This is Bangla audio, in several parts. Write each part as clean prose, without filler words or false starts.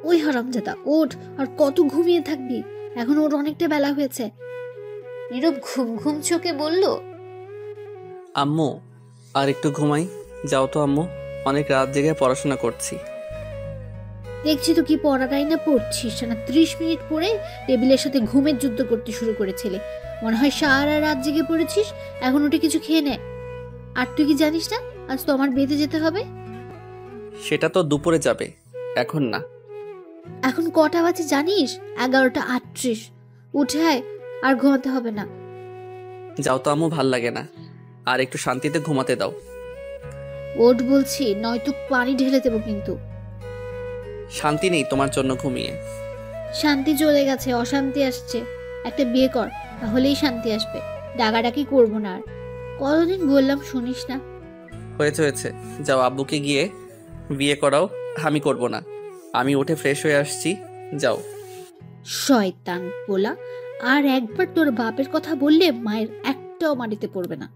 ওই হারামজাদা ওঠ, আর কত ঘুমিয়ে থাকবি? এখন ওর অনেকটা বেলা হয়েছে। নীরব ঘুম ঘুম চোখে বলল, আম্মু আর একটু ঘুমাই। যাও তো আম্মু, অনেক রাত জেগে পড়াশোনা করছি। দেখছি তো কি পড়াটাই না পড়ছিস না, 30 মিনিট পরে টেবিলের সাথে ঘুমের যুদ্ধ করতে শুরু করেছিলে। মনে হয় সারা রাত জেগে পড়েছিস। এখন উঠে কিছু খেয়ে নে। আর তুই কি জানিস না আজ তো আমার বেঁধে যেতে হবে? সেটা তো দুপুরে যাবে, এখন না। এখন কটা বাজে জানিস? 11টা 38। উঠে আয়, আর ঘুমাতে হবে না। যাও তো আম্মু, ভাল লাগে না, আর একটু শান্তিতে ঘুমাতে দাও। ওঠ বলছি, নয়তো পানি ঢেলে দেবো কিন্তু। শান্তি নেই তোমার জন্য ঘুমিয়ে। শান্তি চলে গেছে, অশান্তি আসছে। একটা বিয়ে কর, তাহলেই শান্তি আসবে। ডাকাডাকি করবো না আর। কতদিন বললাম শুনিস না। হয়েছে হয়েছে, যাও আব্বুকে গিয়ে বিয়ে করাও। আমি করব না, আমি উঠে ফ্রেশ হয়ে আসছি। যাও। শয়তান বলা, আর একবার তোর বাপের কথা বললে মায়ের একটাও মাটিতে পড়বে না।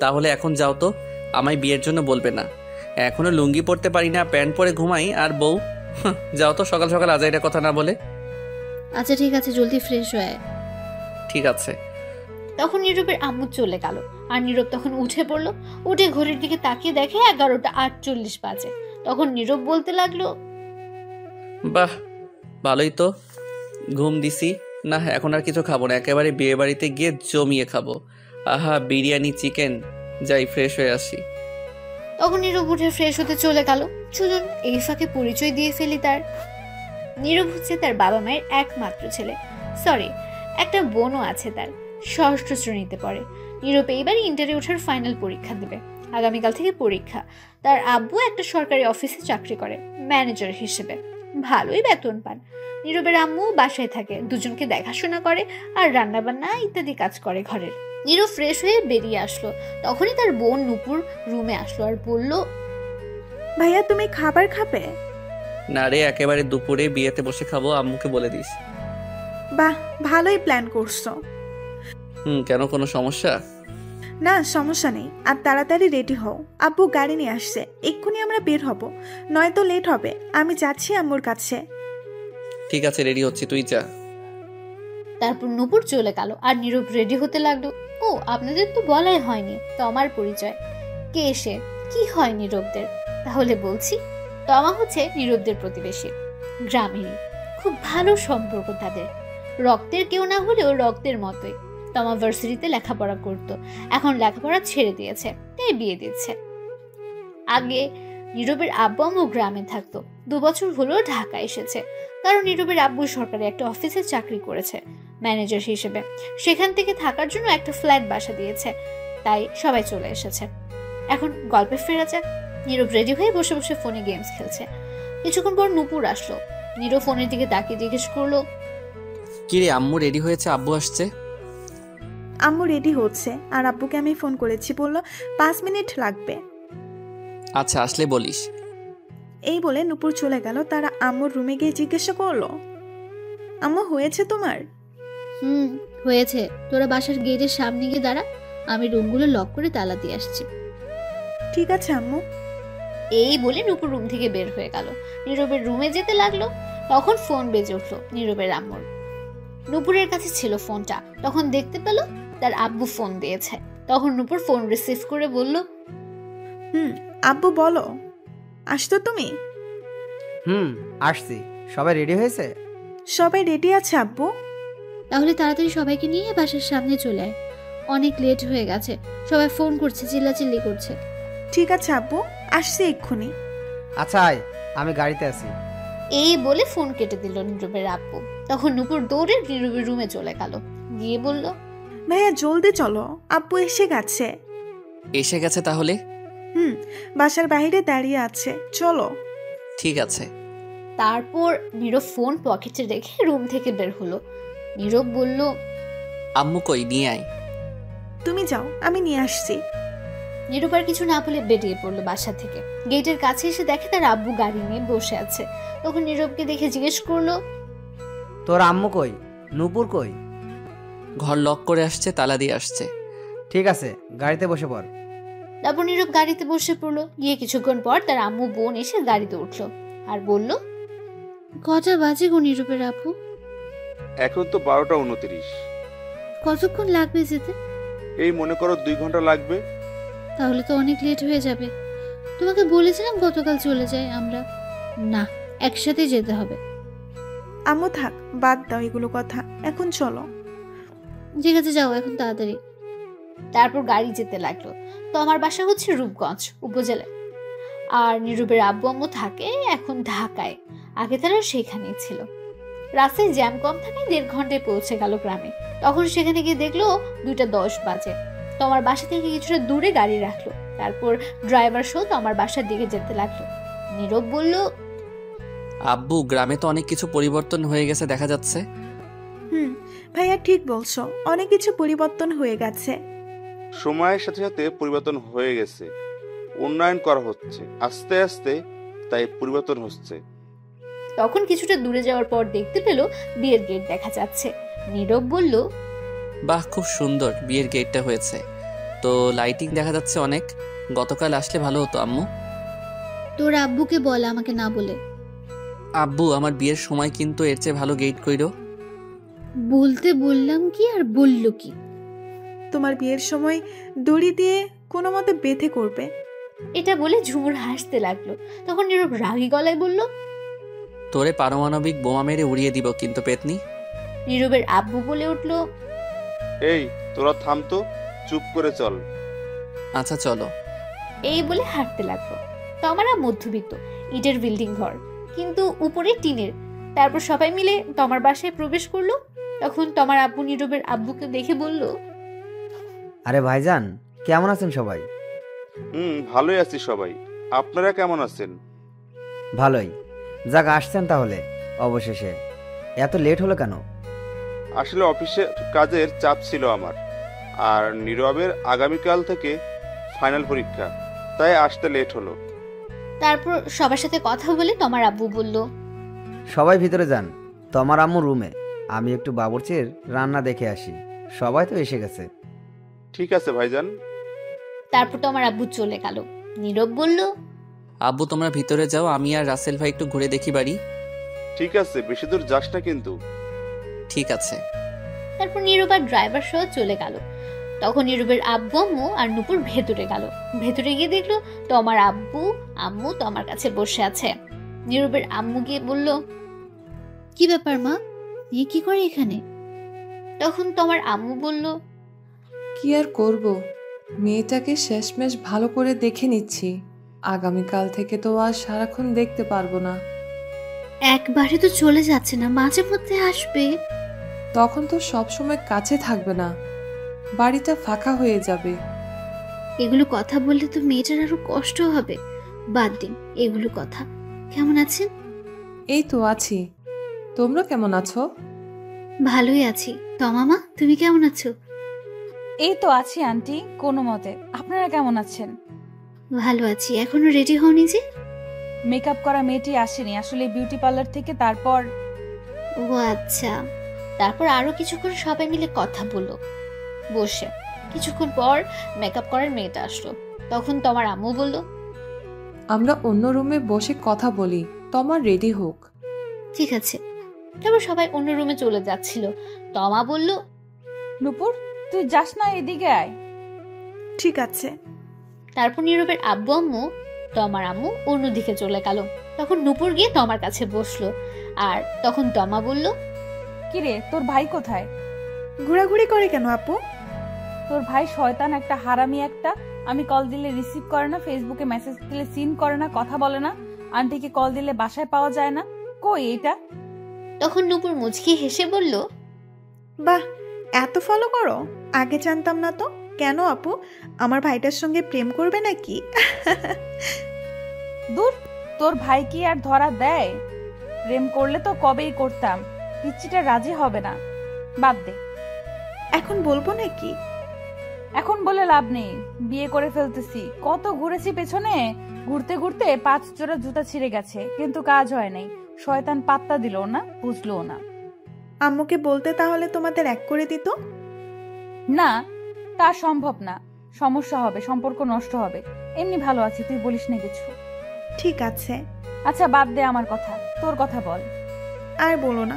তাহলে এখন যাও তো, আমায় বিয়ের জন্য বলবে না। এখনো লুঙ্গি পরতে পারি না, প্যান্ট পরে ঘুমাই, আর বউ। যাও তো, সকাল সকাল আজাইরা কথা না বলে। আচ্ছা ঠিক আছে, জলদি ফ্রেশ হয়ে। ঠিক আছে। তখন নীরবের আম্মু চলে গেল, আর নীরব তখন উঠে পড়লো। উঠে ঘড়ির দিকে তাকিয়ে দেখে 11টা 48 বাজে। তখন নীরব বলতে লাগলো, বাহ, ভালোই তো। ঘুম দিছি না, এখন আর কিছু খাবো না, একেবারে বিয়ে বাড়িতে গিয়ে জমিয়ে খাবো। আহা, বিরিয়ানি, চিকেন। যাই ফ্রেশ হয়ে আসি। তখন নীরব উঠে ফ্রেশ হতে চলে গেল। চলুন এই ফাঁকে পরিচয় দিয়ে ফেলি তার। নীরব হচ্ছে তার বাবা মায়ের একমাত্র ছেলে। সরি, একটা বোনও আছে তার, 6ষ্ঠ শ্রেণীতে পড়ে। নীরব এইবার ইন্টারে ওঠার ফাইনাল পরীক্ষা দেবে। আগামীকাল থেকে পরীক্ষা। তার আব্বু একটা সরকারি অফিসে চাকরি করে, ম্যানেজার হিসেবে। ভালোই বেতন পান। নীরবের আম্মু বাসায় থাকে, দুজনকে দেখাশোনা করে আর রান্নাবান্না ইত্যাদি কাজ করে ঘরের। নীরব ফ্রেশ হয়ে বেরিয়ে আসলো। তখনই তার বোন নূপুর রুমে আসলো আর বলল, ভাইয়া তুমি খাবার খাবে? না রে, একেবারে দুপুরে বিয়েতে বসে খাবো, আম্মুকে বলে দিস। বাহ, ভালোই প্ল্যান করছো। কেন, কোনো সমস্যা? না, সমস্যা নেই। আর তাড়াতাড়ি রেডি হও, আব্বু গাড়ি নিয়ে আসছে, এক্ষুনি আমরা বের হব, নয়তো লেট হবে। আমি যাচ্ছি আম্মুর কাছে। ঠিক আছে, রেডি হচ্ছি, তুই যা। তারপর নূপুর চলে গেল আর নীরব রেডি হতে লাগলো। ও, আপনাদের তো বলাই হয়নি তমার পরিচয়। কে এসে কি হয় নীরবদের? তাহলে বলছি, তমা হচ্ছে নীরবদের প্রতিবেশী, গ্রামেরই। খুব ভালো সম্পর্ক তাদের, রক্তের কেউ না হলেও রক্তের মতোই। তমা ভার্সিটিতে লেখাপড়া করত, এখন লেখাপড়া ছেড়ে দিয়েছে, তাই বিয়ে দিচ্ছে। আগে নীরবের আব্বু আম্মু গ্রামে থাকতো, 2 বছর হলো ঢাকা এসেছে, কারণ নীরবের আব্বু সরকারি একটা অফিসে চাকরি করেছে ম্যানেজার হিসেবে। সেখান থেকে থাকার জন্য একটা ফ্ল্যাট বাসা দিয়েছে, তাই সবাই চলে এসেছে। এখন গল্পে ফেরা যাক। নীরব রেডি হয়ে বসে বসে ফোনে গেমস খেলছে। কিছুক্ষণ পর নূপুর আসলো। নীরব ফোনের দিকে তাকিয়ে জিজ্ঞেস করলো, কিরে আম্মু রেডি হয়েছে, আব্বু আসছে? আম্মু রেডি হচ্ছে, আর আব্বুকে আমি ফোন করেছি, বলল 5 মিনিট লাগবে। আচ্ছা, আসলে বলিস। এই বলে নূপুর চলে গেল। তারা আম্মুর রুমে গিয়ে জিজ্ঞাসা করলো, আম্মু হয়েছে তোমার? হয়েছে। তোরা বাসার গেটের সামনে গিয়ে দাঁড়া, আমি রুমগুলো লক করে তালা দিয়ে আসছি। ঠিক আছে আম্মু। এই বলে নূপুর রুম থেকে বের হয়ে গেল। নীরবের রুমে যেতে লাগলো। তখন ফোন বেজে উঠলো নীরবের আম্মুর। নূপুরের কাছে ছিল ফোনটা, তখন দেখতে পেল তার আব্বু ফোন দিয়েছে। তখন নূপুর ফোন রিসিভ করে বলল, আব্বু বলো, আসতো তুমি? আসছি। সবাই রেডি হয়েছে? সবাই রেডি আছে আব্বু। তাহলে তাড়াতাড়ি সবাইকে নিয়ে বাসার সামনে চলে আয়, অনেক লেট হয়ে গেছে। সবাই ফোন করছে, চিল্লাচিল্লি করছে। ঠিক আছে আব্বু, আসছি এক্ষুনি। আচ্ছা আয়, আমি গাড়িতে আছি। এই বলে ফোন কেটে দিল নীরবের আব্বু। তখন নূপুর দৌড়ে নীরবের রুমে চলে গেল, গিয়ে বলল, ভাইয়া জলদি চলো, আব্বু এসে গেছে। এসে গেছে তাহলে? বাসার বাইরে দাঁড়িয়ে আছে, চলো। ঠিক আছে। তারপর নীরব ফোন পকেটে রেখে রুম থেকে বের হলো। নীরব বলল, আম্মু কই, নিয়ে আয়। তুমি যাও, আমি নিয়ে আসছি। নীরব আর কিছু না বলে বেরিয়ে পড়লো বাসা থেকে। গেটের কাছে এসে দেখে তার আব্বু গাড়ি নিয়ে বসে আছে। তখন নীরবকে দেখে জিজ্ঞেস করলো, তোর আম্মু কই? নূপুর কই? ঘর লক করে আসছে, তালা দিয়ে আসছে। ঠিক আছে, গাড়িতে বসে পড়। তারপর নীরব গাড়িতে বসে পড়লো। গিয়ে কিছুক্ষণ পর তার আম্মু বোন এসে গাড়িতে উঠলো আর বলল, কটা বাজে গো নীরবের আপু? এখন তো 12টা 29। কতক্ষণ লাগবে যেতে? এই মনে করো 2 ঘন্টা লাগবে। তাহলে তো অনেক লেট হয়ে যাবে। তোমাকে বলেছিলাম গতকাল চলে যাই আমরা। না, একসাথে যেতে হবে। আম্মু থাক, বাদ দাও এগুলো কথা, এখন চলো। ঠিক আছে, যাও এখন তাড়াতাড়ি। তারপর গাড়ি যেতে লাগলো। তো আমার বাসা হচ্ছে রূপগঞ্জ উপজেলায়, আর নীরবের আব্বু আম্মু থাকে এখন ঢাকায়। আগে তারা সেখানেই ছিল। রাস্তায় জ্যাম কম থাকে, 1.5 ঘন্টায় পৌঁছে গেল গ্রামে। তখন সেখানে গিয়ে দেখলো 2টা 10 বাজে। তো আমার বাসা থেকে কিছুটা দূরে গাড়ি রাখলো। তারপর ড্রাইভার সহ তো আমার বাসার দিকে যেতে লাগলো। নীরব বলল, আব্বু, গ্রামে তো অনেক কিছু পরিবর্তন হয়ে গেছে দেখা যাচ্ছে। ভাইয়া ঠিক বলছো, অনেক কিছু পরিবর্তন হয়ে গেছে। সময়ের সাথে সাথে পরিবর্তন হয়ে গেছে, উন্নয়ন করা হচ্ছে আস্তে আস্তে, তাই পরিবর্তন হচ্ছে। তখন কিছুটা দূরে যাওয়ার পর দেখতে পেল বিয়ের গেট দেখা যাচ্ছে। নীরব বলল, বাহ, খুব সুন্দর বিয়ের গেটটা হয়েছে। তো লাইটিং দেখা যাচ্ছে অনেক। গতকাল আসলে ভালো হতো আম্মু। তোর আব্বুকে বল আমাকে না বলে। আব্বু, আমার বিয়ের সময় কিন্তু এর চেয়ে ভালো গেট কইরো। বলতে বললাম কি আর বলল কি? তোমার বিয়ের সময় দড়ি দিয়ে কোনো মতে বেঁধে করবে। এটা বলে ঝুমুর হাসতে লাগলো। তখন নীরব রাগী গলায় বলল, তোরে পারমাণবিক বোমা মেরে উড়িয়ে দিব কিন্তু পেতনি। নীরবের আব্বু বলে উঠল, এই তোরা থাম তো, চুপ করে চল। আচ্ছা চলো। এই বলে হাঁটতে লাগলো। তো আমরা মধ্যবিত্ত, ইটের বিল্ডিং ঘর, কিন্তু উপরে টিনের। তারপর সবাই মিলে তোমার বাসায় প্রবেশ করলো। তখন তোমার আব্বু নীরবের আব্বুকে দেখে বলল, আরে ভাইজান, কেমন আছেন সবাই? ভালোই আছি সবাই। আপনারা কেমন আছেন? ভালোই। যাক, আসছেন তাহলে অবশেষে। এত লেট হলো কেন? আসলে অফিসে কাজের চাপ ছিল আমার, আর নীরবের আগামীকাল থেকে ফাইনাল পরীক্ষা, তাই আসতে লেট হলো। তারপর সবার সাথে কথা বলে তোমার আব্বু বলল, সবাই ভিতরে যান, তোমার আম্মু রুমে। আমি একটু বাবুর্চির রান্না দেখে আসি। সবাই তো এসে গেছে। ঠিক আছে ভাইজান। তারপর তোমার আব্বু চলে গেল। নীরব বলল, আব্বু, তোমরা ভিতরে যাও, আমি আর রাসেল ভাই একটু ঘুরে দেখি বাড়ি। ঠিক আছে, বেশি দূর যাস না কিন্তু। ঠিক আছে। তারপর নীরব আর ড্রাইভার সহ চলে গেল। তখন নীরবের আব্বু আম্মু আর নুপুর ভেতরে গেল। ভেতরে গিয়ে দেখলো তোমার আব্বু আম্মু তোমার কাছে বসে আছে। নীরবের আম্মু গিয়ে বলল, কি ব্যাপার মা, এ কি করে এখানে? তখন তোমার আম্মু বলল, কি আর করব, মেয়েটাকে শেষমেশ ভালো করে দেখে নিচ্ছি। আগামীকাল থেকে তো আর সারাক্ষণ দেখতে পারবো না। একবারে তো চলে যাচ্ছে না, মাঝে মধ্যে আসবে। তখন তো সবসময় কাছে থাকবে না, বাড়িটা ফাঁকা হয়ে যাবে। এগুলো কথা বললে তো মেয়েটার আরো কষ্ট হবে। বাদ দিন এগুলো কথা। কেমন আছেন? এই তো আছি, তোমরা কেমন আছো? ভালোই আছি। মামা, তুমি কেমন আছো? এই তো আছি আন্টি, কোনো মতে। আপনারা কেমন আছেন? ভালো আছি। এখনো রেডি হওনি যে? মেকআপ করা মেয়েটি আসেনি আসলে বিউটি পার্লার থেকে, তারপর। ও আচ্ছা। তারপর আরো কিছুক্ষণ সবাই মিলে কথা বললো বসে। কিছুক্ষণ পর মেকআপ করার মেয়েটা আসলো। তখন তোমার আম্মু বলল, আমরা অন্য রুমে বসে কথা বলি, তোমার রেডি হোক। ঠিক আছে। তারপর সবাই অন্য রুমে চলে যাচ্ছিল। তমা বলল, নূপুর, তুই যাস না, এদিকে আয়। ঠিক আছে। তারপর নীরবের আব্বু আম্মু তোমার আম্মু অন্যদিকে চলে গেল। তখন নূপুর গিয়ে তোমার কাছে বসলো। আর তখন তমা বলল, কিরে, তোর ভাই কোথায়? ঘোরাঘুরি করে কেন আপু? তোর ভাই শয়তান একটা, হারামি একটা। আমি কল দিলে রিসিভ করে না, ফেসবুকে মেসেজ দিলে সিন করে না, কথা বলে না। আন্টিকে কল দিলে বাসায় পাওয়া যায় না। কই এটা? তখন নূপুর মুচকি হেসে বলল, বাহ, এত ফলো করো, আগে জানতাম না তো। কেন আপু, আমার ভাইটার সঙ্গে প্রেম করবে নাকি? দূর, তোর ভাই কি আর ধরা দেয়? প্রেম করলে তো কবেই করতাম। পিচ্চিটা রাজি হবে না, বাদ দে। এখন বলবো নাকি? এখন বলে লাভ নেই, বিয়ে করে ফেলতেছি। কত ঘুরেছি পেছনে, ঘুরতে ঘুরতে 5 জোড়া জুতা ছিঁড়ে গেছে, কিন্তু কাজ হয় নাই। শয়তান পাত্তা দিল না, বুঝলো না। আম্মুকে বলতে তাহলে তোমাদের এক করে দিত। না, তা সম্ভব না। সমস্যা হবে, সম্পর্ক নষ্ট হবে। এমনি ভালো আছি, তুই বলিস না কিছু। ঠিক আছে। আচ্ছা বাদ দে আমার কথা, তোর কথা বল। আর বলো না,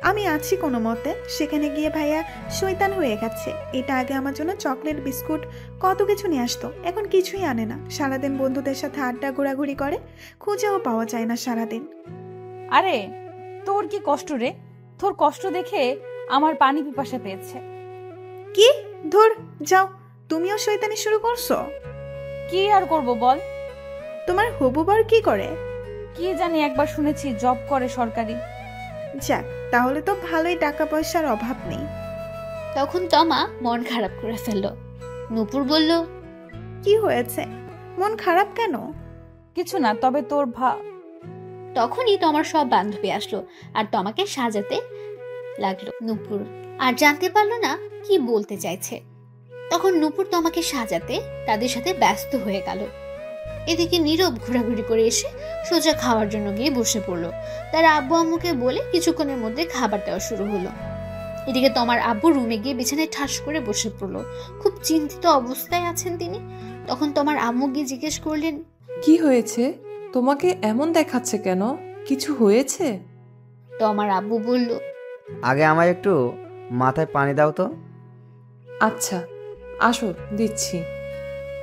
আমি আছি কোনো মতে। সেখানে গিয়ে ভাইয়া শয়তান হয়ে গেছে। এটা আগে আমার জন্য চকলেট বিস্কুট কত কিছু নিয়ে আসতো, এখন কিছুই আনে না। সারাদিন বন্ধুদের সাথে আড্ডা ঘোরাঘুরি করে, খুঁজেও পাওয়া যায় না সারাদিন। আরে তোর কি কষ্ট রে, তোর কষ্ট দেখে আমার পানি পিপাসা পেয়েছে। কি ধর যাও, তুমিও শয়তানি শুরু করছো? কি আর করব বল। তোমার হবু বর কি করে? কি জানি, একবার শুনেছি জব করে সরকারি। যাক, তাহলে তো ভালোই, টাকা পয়সার অভাব নেই। তখন তমা মন খারাপ করে ফেলল। নূপুর বলল, কি হয়েছে, মন খারাপ কেন? কিছু না, তবে তোর তখনই তোমার সব বান্ধবী আসলো আর তোমাকে সাজাতে লাগলো। নূপুর আর জানতে পারলো না কি বলতে চাইছে। তখন নূপুর তোমাকে সাজাতে তাদের সাথে ব্যস্ত হয়ে গেল। এদিকে নীরব ঘোরাঘুরি করে এসে সোজা খাওয়ার জন্য গিয়ে বসে পড়লো। তার আব্বু আম্মুকে বলে কিছুক্ষণের মধ্যে খাবার দেওয়া শুরু হলো। এদিকে তোমার আব্বু রুমে গিয়ে বিছানায় ঠাস করে বসে পড়লো। খুব চিন্তিত অবস্থায় আছেন তিনি। তখন তোমার আম্মু গিয়ে জিজ্ঞেস করলেন, কি হয়েছে? তোমাকে এমন দেখাচ্ছে কেন? কিছু হয়েছে? তোমার আব্বু বলল, আগে আমায় একটু মাথায় পানি দাও তো। আচ্ছা আসো, দিচ্ছি।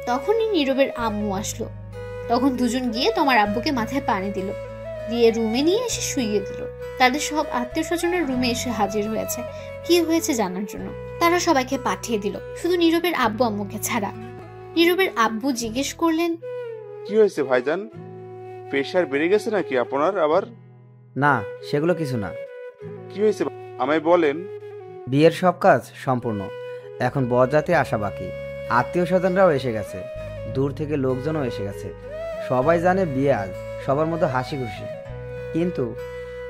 তখনই নীরবের আম্মু আসলো। তখন দুজন গিয়ে তোমার আব্বুকে মাথায় পানি দিল, দিয়ে রুমে নিয়ে এসে শুইয়ে দিল। তাদের সব আত্মীয় স্বজনের রুমে এসে হাজির হয়েছে কি হয়েছে জানার জন্য। তারা সবাইকে পাঠিয়ে দিল, শুধু নীরবের আব্বু আম্মুকে ছাড়া। নীরবের আব্বু জিজ্ঞেস করলেন, কি হয়েছে ভাইজান, প্রেশার বেড়ে গেছে নাকি আপনার আবার? না, সেগুলো কিছু না। কি হয়েছে আমায় বলেন। বিয়ের সব কাজ সম্পূর্ণ, এখন বরযাত্রী আসা বাকি। আত্মীয় স্বজনরাও এসে গেছে, দূর থেকে লোকজনও এসে গেছে। সবাই জানে বিয়ে আজ, সবার মধ্যে হাসি খুশি, কিন্তু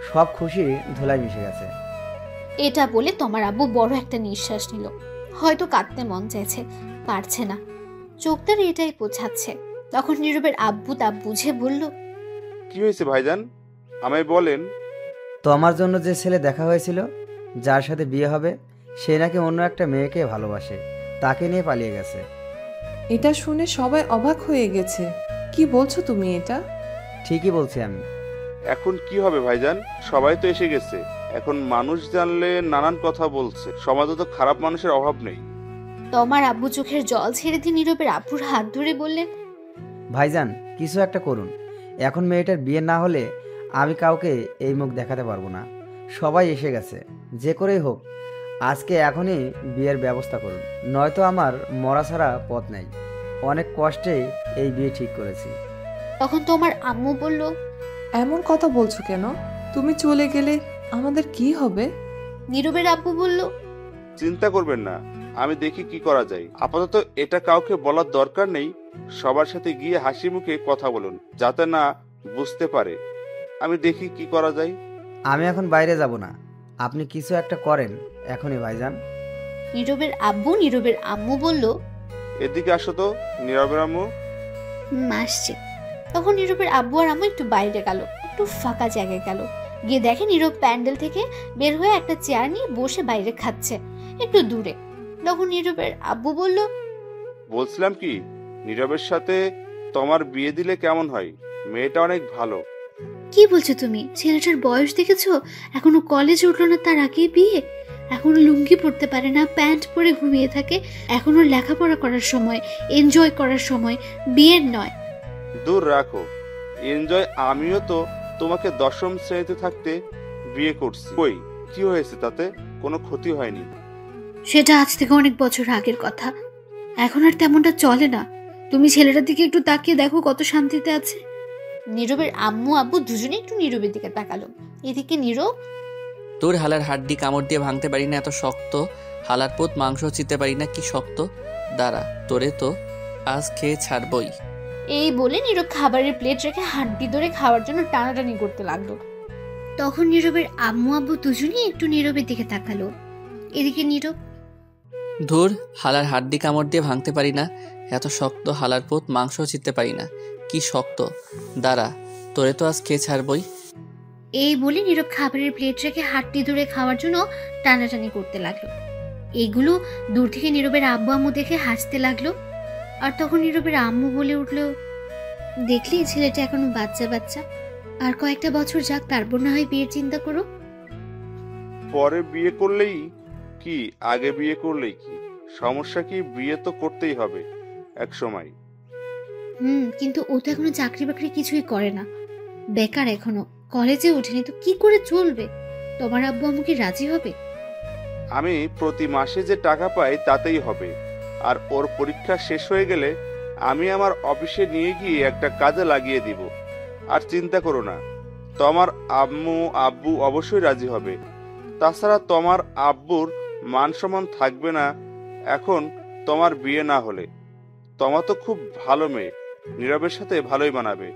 সব খুশি ধুলায় মিশে গেছে। এটা বলে তোমার আব্বু বড় একটা নিঃশ্বাস নিল। হয়তো কাঁদতে মন চাইছে, পারছে না, চোখ তার এটাই বোঝাচ্ছে। তখন নীরবের আব্বু তা বুঝে বলল, কি হয়েছে ভাইজান, আমায় বলেন। তো আমার জন্য যে ছেলে দেখা হয়েছিল, যার সাথে বিয়ে হবে, সে নাকি অন্য একটা মেয়েকে ভালোবাসে, তাকে নিয়ে পালিয়ে গেছে। এটা শুনে সবাই অবাক হয়ে গেছে। কি বলছো তুমি এটা? ঠিকই বলছি আমি। এখন কি হবে ভাইজান, সবাই তো এসে গেছে, এখন মানুষ জানলে নানান কথা বলছে, সমাজে তো খারাপ মানুষের অভাব নেই। তোমার আব্বু চোখের জল ছেড়ে দিয়ে নীরবের আব্বুর হাত ধরে বললেন, ভাইজান কিছু একটা করুন, এখন মেয়েটার বিয়ে না হলে আমি কাউকে এই মুখ দেখাতে পারবো না। সবাই এসে গেছে, যে করেই হোক আজকে এখনই বিয়ের ব্যবস্থা করুন, নয়তো আমার মরা ছাড়া পথ নেই। অনেক কষ্টেই এই বিয়ে ঠিক করেছি। তখন তোমার আম্মু বলল, এমন কথা বলছো কেন? তুমি চলে গেলে আমাদের কি হবে? নীরবের আব্বু বলল, চিন্তা করবেন না, আমি দেখি কি করা যায়। আপাতত এটা কাউকে বলার দরকার নেই, সবার সাথে গিয়ে হাসি মুখে কথা বলুন, যাতে না বুঝতে পারে। আমি দেখি কি করা যায়। আমি এখন বাইরে যাব না, আপনি কিছু একটা করেন এখনই ভাইজান। নীরবের আম্মু বলল, এদিকে আসো তো নীরবের আম্মু। আসছে। তখন নীরবের আব্বু আর আম্মু একটু বাইরে গেল, একটু ফাঁকা জায়গায় গেল। গিয়ে দেখে নীরব প্যান্ডেল থেকে বের হয়ে একটা চেয়ার নিয়ে বসে বাইরে খাচ্ছে একটু দূরে। তখন নীরবের আব্বু বলল, বলছিলাম কি, নীরবের সাথে তোমার বিয়ে দিলে কেমন হয়? মেয়েটা অনেক ভালো। কি বলছো তুমি? ছেলেটার বয়স দেখেছো? এখনো কলেজে উঠলো না, তার আগেই বিয়ে? এখনো লুঙ্গি পরতে পারে না, প্যান্ট পরে ঘুমিয়ে থাকে। এখনো লেখাপড়া করার সময়, এনজয় করার সময়, বিয়ের নয়। দূর রাখো এনজয়, আমিও তো তোমাকে 10ম শ্রেণীতে থাকতে বিয়ে করছি। কই কি হয়েছে, তাতে কোনো ক্ষতি হয়নি। সেটা আজ থেকে অনেক বছর আগের কথা, এখন আর তেমনটা চলে না। তুমি ছেলেটার দিকে একটু তাকিয়ে দেখো কত শান্তিতে আছে। নীরবের আম্মু আব্বু দুজনে একটু নীরবের দিকে তাকালো। এদিকে নীরব, তোর হালার হাড্ডি কামড় দিয়ে ভাঙতে পারি না, এত শক্ত। হালার পোত মাংস চিতে পারি না, কি শক্ত। দাঁড়া, তোরে তো আজ খেয়ে ছাড়বই। এই বলে নীরব খাবারের প্লেট রেখে হাড্ডি ধরে খাওয়ার জন্য টানাটানি করতে লাগলো। তখন নীরবের আম্মু আব্বু দুজনেই একটু নীরবের দিকে তাকালো। এদিকে নীরব, ধুর, হালার হাড্ডি কামড় দিয়ে ভাঙতে পারি না, এত শক্ত। হালার পোত মাংস চিতে পারি না, কি শক্ত। দাঁড়া, তোরে তো আজ খেয়ে ছাড়বই। এই বলে নীরব খাবারের প্লেট রেখে হাড্ডি ধরে খাওয়ার জন্য টানাটানি করতে লাগলো। এগুলো দূর থেকে নীরবের আব্বু আম্মু দেখে হাসতে লাগলো। আর তখন নীরবের আম্মু বলে উঠলো, দেখলি ছেলেটা এখনো বাচ্চা বাচ্চা, আর কয়েকটা বছর যাক, তারপর না হয় বিয়ের চিন্তা করো। পরে বিয়ে করলেই কি আগে বিয়ে করলেই কি, সমস্যা কি? বিয়ে তো করতেই হবে এক সময়। কিন্তু ও তো এখনো চাকরি বাকরি কিছুই করে না, বেকার, এখনো কলেজে ওঠেনি, তো কি করে চলবে? তোমার আব্বু আম্মু কি রাজি হবে? আমি প্রতি মাসে যে টাকা পাই তাতেই হবে। আর ওর পরীক্ষা শেষ হয়ে গেলে আমি আমার অফিসে নিয়ে গিয়ে একটা কাজে লাগিয়ে দিব। আর চিন্তা করো না, তোমার আম্মু আব্বু অবশ্যই রাজি হবে। তাছাড়া তোমার আব্বুর মান সম্মান থাকবে না এখন তোমার বিয়ে না হলে। তোমার তো খুব ভালো মেয়ে, নীরবের সাথে ভালোই মানাবে।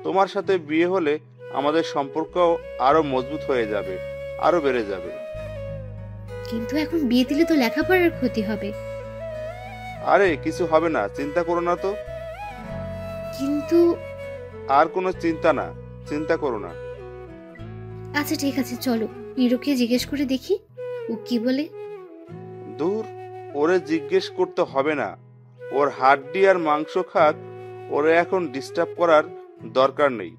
তোমার সাথে বিয়ে হলে আমাদের সম্পর্ক আরো মজবুত হয়ে যাবে, আরো বেড়ে যাবে। কিন্তু এখন বিয়ে দিলে তো লেখাপড়ার ক্ষতি হবে। আরে কিছু হবে না, চিন্তা করো না তো। কিন্তু আর কোনো চিন্তা না, চিন্তা করো না। আচ্ছা ঠিক আছে, চলো নীরবকে জিজ্ঞেস করে দেখি ও কি বলে। দূর, ওরে জিজ্ঞেস করতে হবে না। ওর হাড্ডি আর মাংস খাক, ওরে এখন ডিস্টার্ব করার দরকার নেই,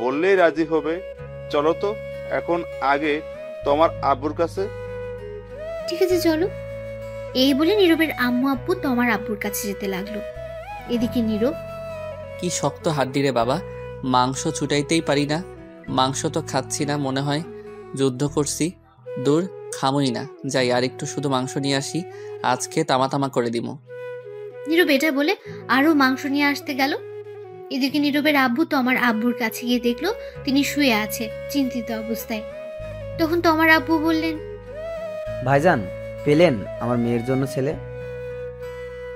বললেই রাজি হবে। চলো তো এখন আগে তোমার আব্বুর কাছে। ঠিক আছে চলো। এই বলে নীরবের আম্মু আব্বু তোমার আব্বুর কাছে যেতে লাগলো। এদিকে নীরব, কি শক্ত হাড্ডি রে বাবা, মাংস ছুটাইতেই পারি না। মাংস তো খাচ্ছি না, মনে হয় যুদ্ধ করছি। দূর, খামুই না, যাই আর একটু শুধু মাংস নিয়ে আসি, আজকে তামা তামা করে দিমু। নীরব এটা বলে আরো মাংস নিয়ে আসতে গেল। এদিকে নীরবের আব্বু তোমার আব্বুর কাছে গিয়ে দেখলো তিনি শুয়ে আছে চিন্তিত অবস্থায়। তখন তোমার আব্বু বললেন, ভাইজান, পেলেন আমার মেয়ের জন্য ছেলে?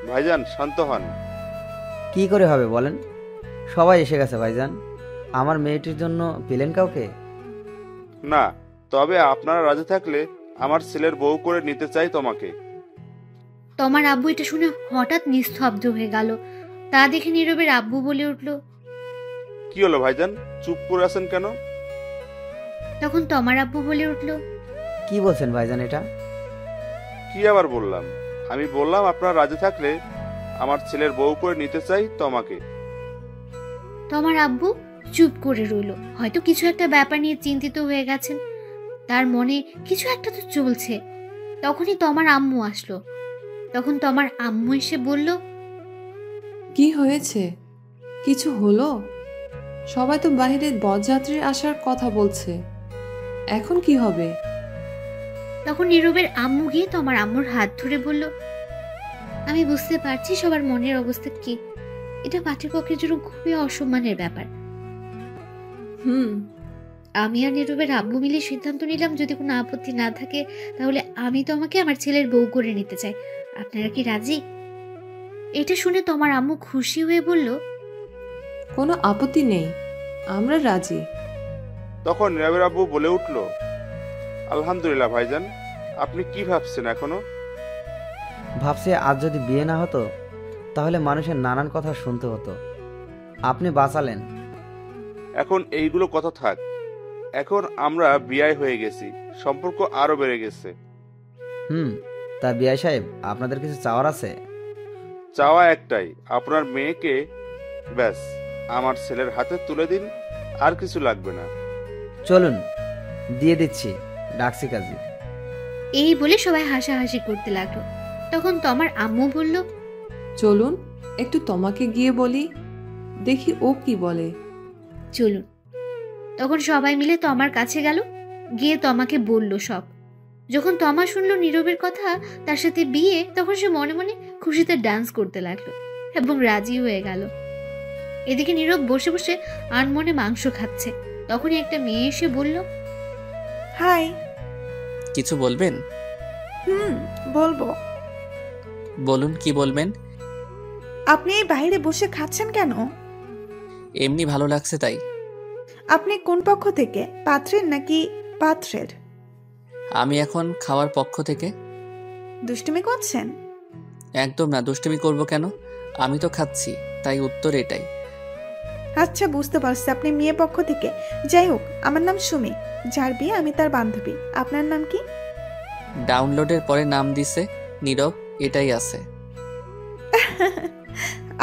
ভাইজান শান্ত হন। কি করে হবে বলেন? সবাই এসে গেছে ভাইজান, আমার মেয়েটির জন্য পেলেন কাউকে? না, তবে আপনারা রাজি থাকলে আমার ছেলের বউ করে নিতে চাই তোমাকে। তোমার আব্বু এটা শুনে হঠাৎ নিস্তব্ধ হয়ে গেল। তা দেখে নীরবের আব্বু বলে উঠল, কি হলো ভাইজান, চুপ করে আছেন কেন? তখন তোমার আব্বু বলে উঠল, কি বলছেন ভাইজান এটা? কি আবার বললাম? আমি বললাম আপনারা রাজি থাকলে আমার ছেলের বউ করে নিতে চাই তোমাকে। তোমার আব্বু চুপ করে রইল, হয়তো কিছু একটা ব্যাপার নিয়ে চিন্তিত হয়ে গেছেন, তার মনে কিছু একটা তো চলছে। তখনই তোমার আম্মু আসলো। তখন তোমার আম্মু এসে বলল, কি হয়েছে? কিছু হলো? সবাই তো বাইরে বরযাত্রীর আসার কথা বলছে, এখন কি হবে? তখন নীরবের আম্মু গিয়ে তোমার আম্মুর হাত ধরে বলল, আমি বুঝতে পারছি সবার মনের অবস্থা কি, এটা পাঠ্যপক্ষের জন্য খুবই অসম্মানের ব্যাপার। আমি আর নীরবের আব্বু মিলে সিদ্ধান্ত নিলাম যদি কোনো আপত্তি না থাকে তাহলে আমি তোমাকে আমার ছেলের বউ করে নিতে চাই। আপনারা কি রাজি? এটা শুনে তোমার আম্মু খুশি হয়ে বলল, কোনো আপত্তি নেই, আমরা রাজি। তখন নীরবের আব্বু বলে উঠল, আলহামদুলিল্লাহ ভাইজান, আপনি কি ভাবছেন এখনো? ভাবছি আজ যদি বিয়ে না হতো তাহলে মানুষের নানান কথা শুনতে হতো, আপনি বাঁচালেন। এখন এইগুলো কথা থাক, এখন আমরা বিয়ে হয়ে গেছি, সম্পর্ক আরো বেড়ে গেছে। তা বিআই সাহেব, আপনাদের কিছু চাওয়ার আছে? চাওয়া একটাই, আপনার মেয়েকে ব্যাস আমার ছেলের হাতে তুলে দিন, আর কিছু লাগবে না। চলুন দিয়ে দিচ্ছি, ডাকছি কাজী। এই বলে সবাই হাসাহাসি করতে লাগলো। তখন তোমার আম্মু বলল, চলুন একটু তোমাকে গিয়ে বলি, দেখি ও কি বলে। চলুন। তখন সবাই মিলে তোমার কাছে গেল, গিয়ে তোমাকে বলল সব। যখন তমা শুনলো নীরবের কথা, তার সাথে বিয়ে, তখন সে মনে মনে খুশিতে ডান্স করতে লাগলো এবং রাজি হয়ে গেল। এদিকে নীরব বসে বসে আনমনে মাংস খাচ্ছে। তখনই একটা মেয়ে এসে বলল, হাই। কিছু বলবেন? বলবো। বলুন, কি বলবেন? আপনি এই বাইরে বসে খাচ্ছেন কেন? এমনি ভালো লাগছে তাই। আপনি কোন পক্ষ থেকে, পাত্রের নাকি পাত্রের? আমি এখন খাওয়ার পক্ষ থেকে। দুষ্টুমি করছেন? একদম না, দুষ্টুমি করব কেন? আমি তো খাচ্ছি, তাই উত্তর এটাই। আচ্ছা বুঝতে পারছি, আপনি মেয়ে পক্ষ থেকে। যাই হোক, আমার নাম সুমি, যার বিয়ে আমি তার বান্ধবী। আপনার নাম কি? ডাউনলোডের পরে নাম দিছে নীরব, এটাই আছে।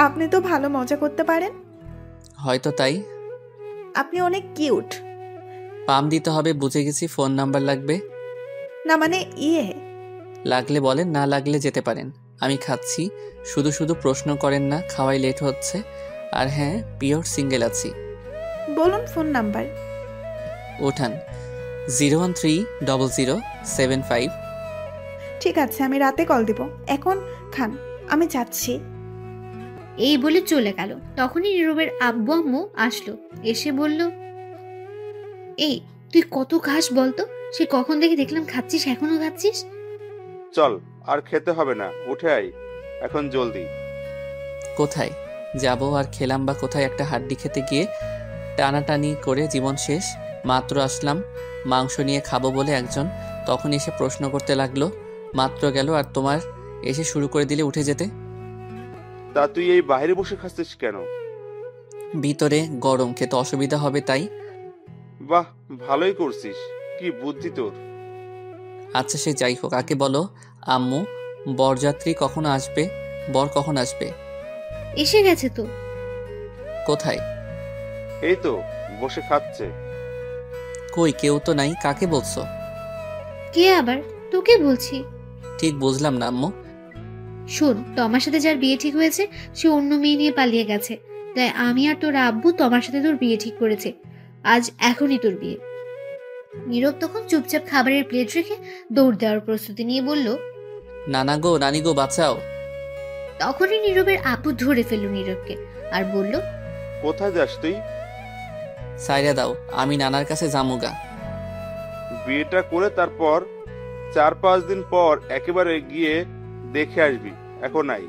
আপনি তো ভালো মজা করতে পারেন। হয়তো তাই। আপনি অনেক কিউট। পাম দিতে হবে, বুঝে গেছি। ফোন নাম্বার লাগবে? না মানে ইয়ে। লাগলে বলেন, না লাগলে যেতে পারেন। আমি খাচ্ছি, শুধু শুধু প্রশ্ন করেন না, খাওয়াই লেট হচ্ছে। আর হ্যাঁ, পিওর সিঙ্গেল আছি। বলুন ফোন নাম্বার। ওঠান 0130075। ঠিক আছে, আমি রাতে কল দিব। এখন খান, আমি যাচ্ছি। এই বলে চলে গেল। তখনই নীরবের আব্বু আম্মু আসলো, এসে বলল, এই তুই কত খাস বলতো? সে কখন থেকে দেখলাম খাচ্ছিস, এখনো খাচ্ছিস? চল, আর খেতে হবে না, উঠে আয় এখন জলদি। কোথায় যাব আর খেলাম বা কোথায়? একটা হাড্ডি খেতে গিয়ে টানাটানি করে জীবন শেষ। মাত্র আসলাম মাংস নিয়ে খাবো বলে একজন, তখন এসে প্রশ্ন করতে লাগলো। মাত্র গেল আর তোমার এসে শুরু করে দিলে উঠে যেতে। তা তুই এই বাইরে বসে খাচ্ছিস কেন? ভিতরে গরম, খেতে অসুবিধা হবে তাই। বাহ, ভালোই করছিস, কি বুদ্ধি তোর। আচ্ছা সে যাই হোক, আগে বলো আম্মু, বরযাত্রী কখন আসবে? বর কখন আসবে? এসে গেছে তো। কোথায়? এই তো বসে খাচ্ছে। কই, কেউ তো নাই, কাকে বলছো? কে আবার? তোকে বলছি। ঠিক বুঝলাম না আম্মু। শোন, তোমার সাথে যার বিয়ে ঠিক হয়েছে সে অন্য মেয়ে নিয়ে পালিয়ে গেছে, তাই আমি আর তোর আব্বু তোমার সাথে তোর বিয়ে ঠিক করেছে। আজ এখনই তোর বিয়ে। নীরব তখন চুপচাপ খাবারের প্লেট রেখে দৌড় দেওয়ার প্রস্তুতি নিয়ে বলল, নানা গো, নানি গো, বাঁচাও। তখনই নীরবের আব্বু ধরে ফেলল নীরবকে আর বলল, কোথায় যাস তুই? সাইরা দাও, আমি নানার কাছে জামুগা। বিয়েটা করে তারপর 4-5 দিন পর একেবারে গিয়ে দেখে আসবি, এখন নাই।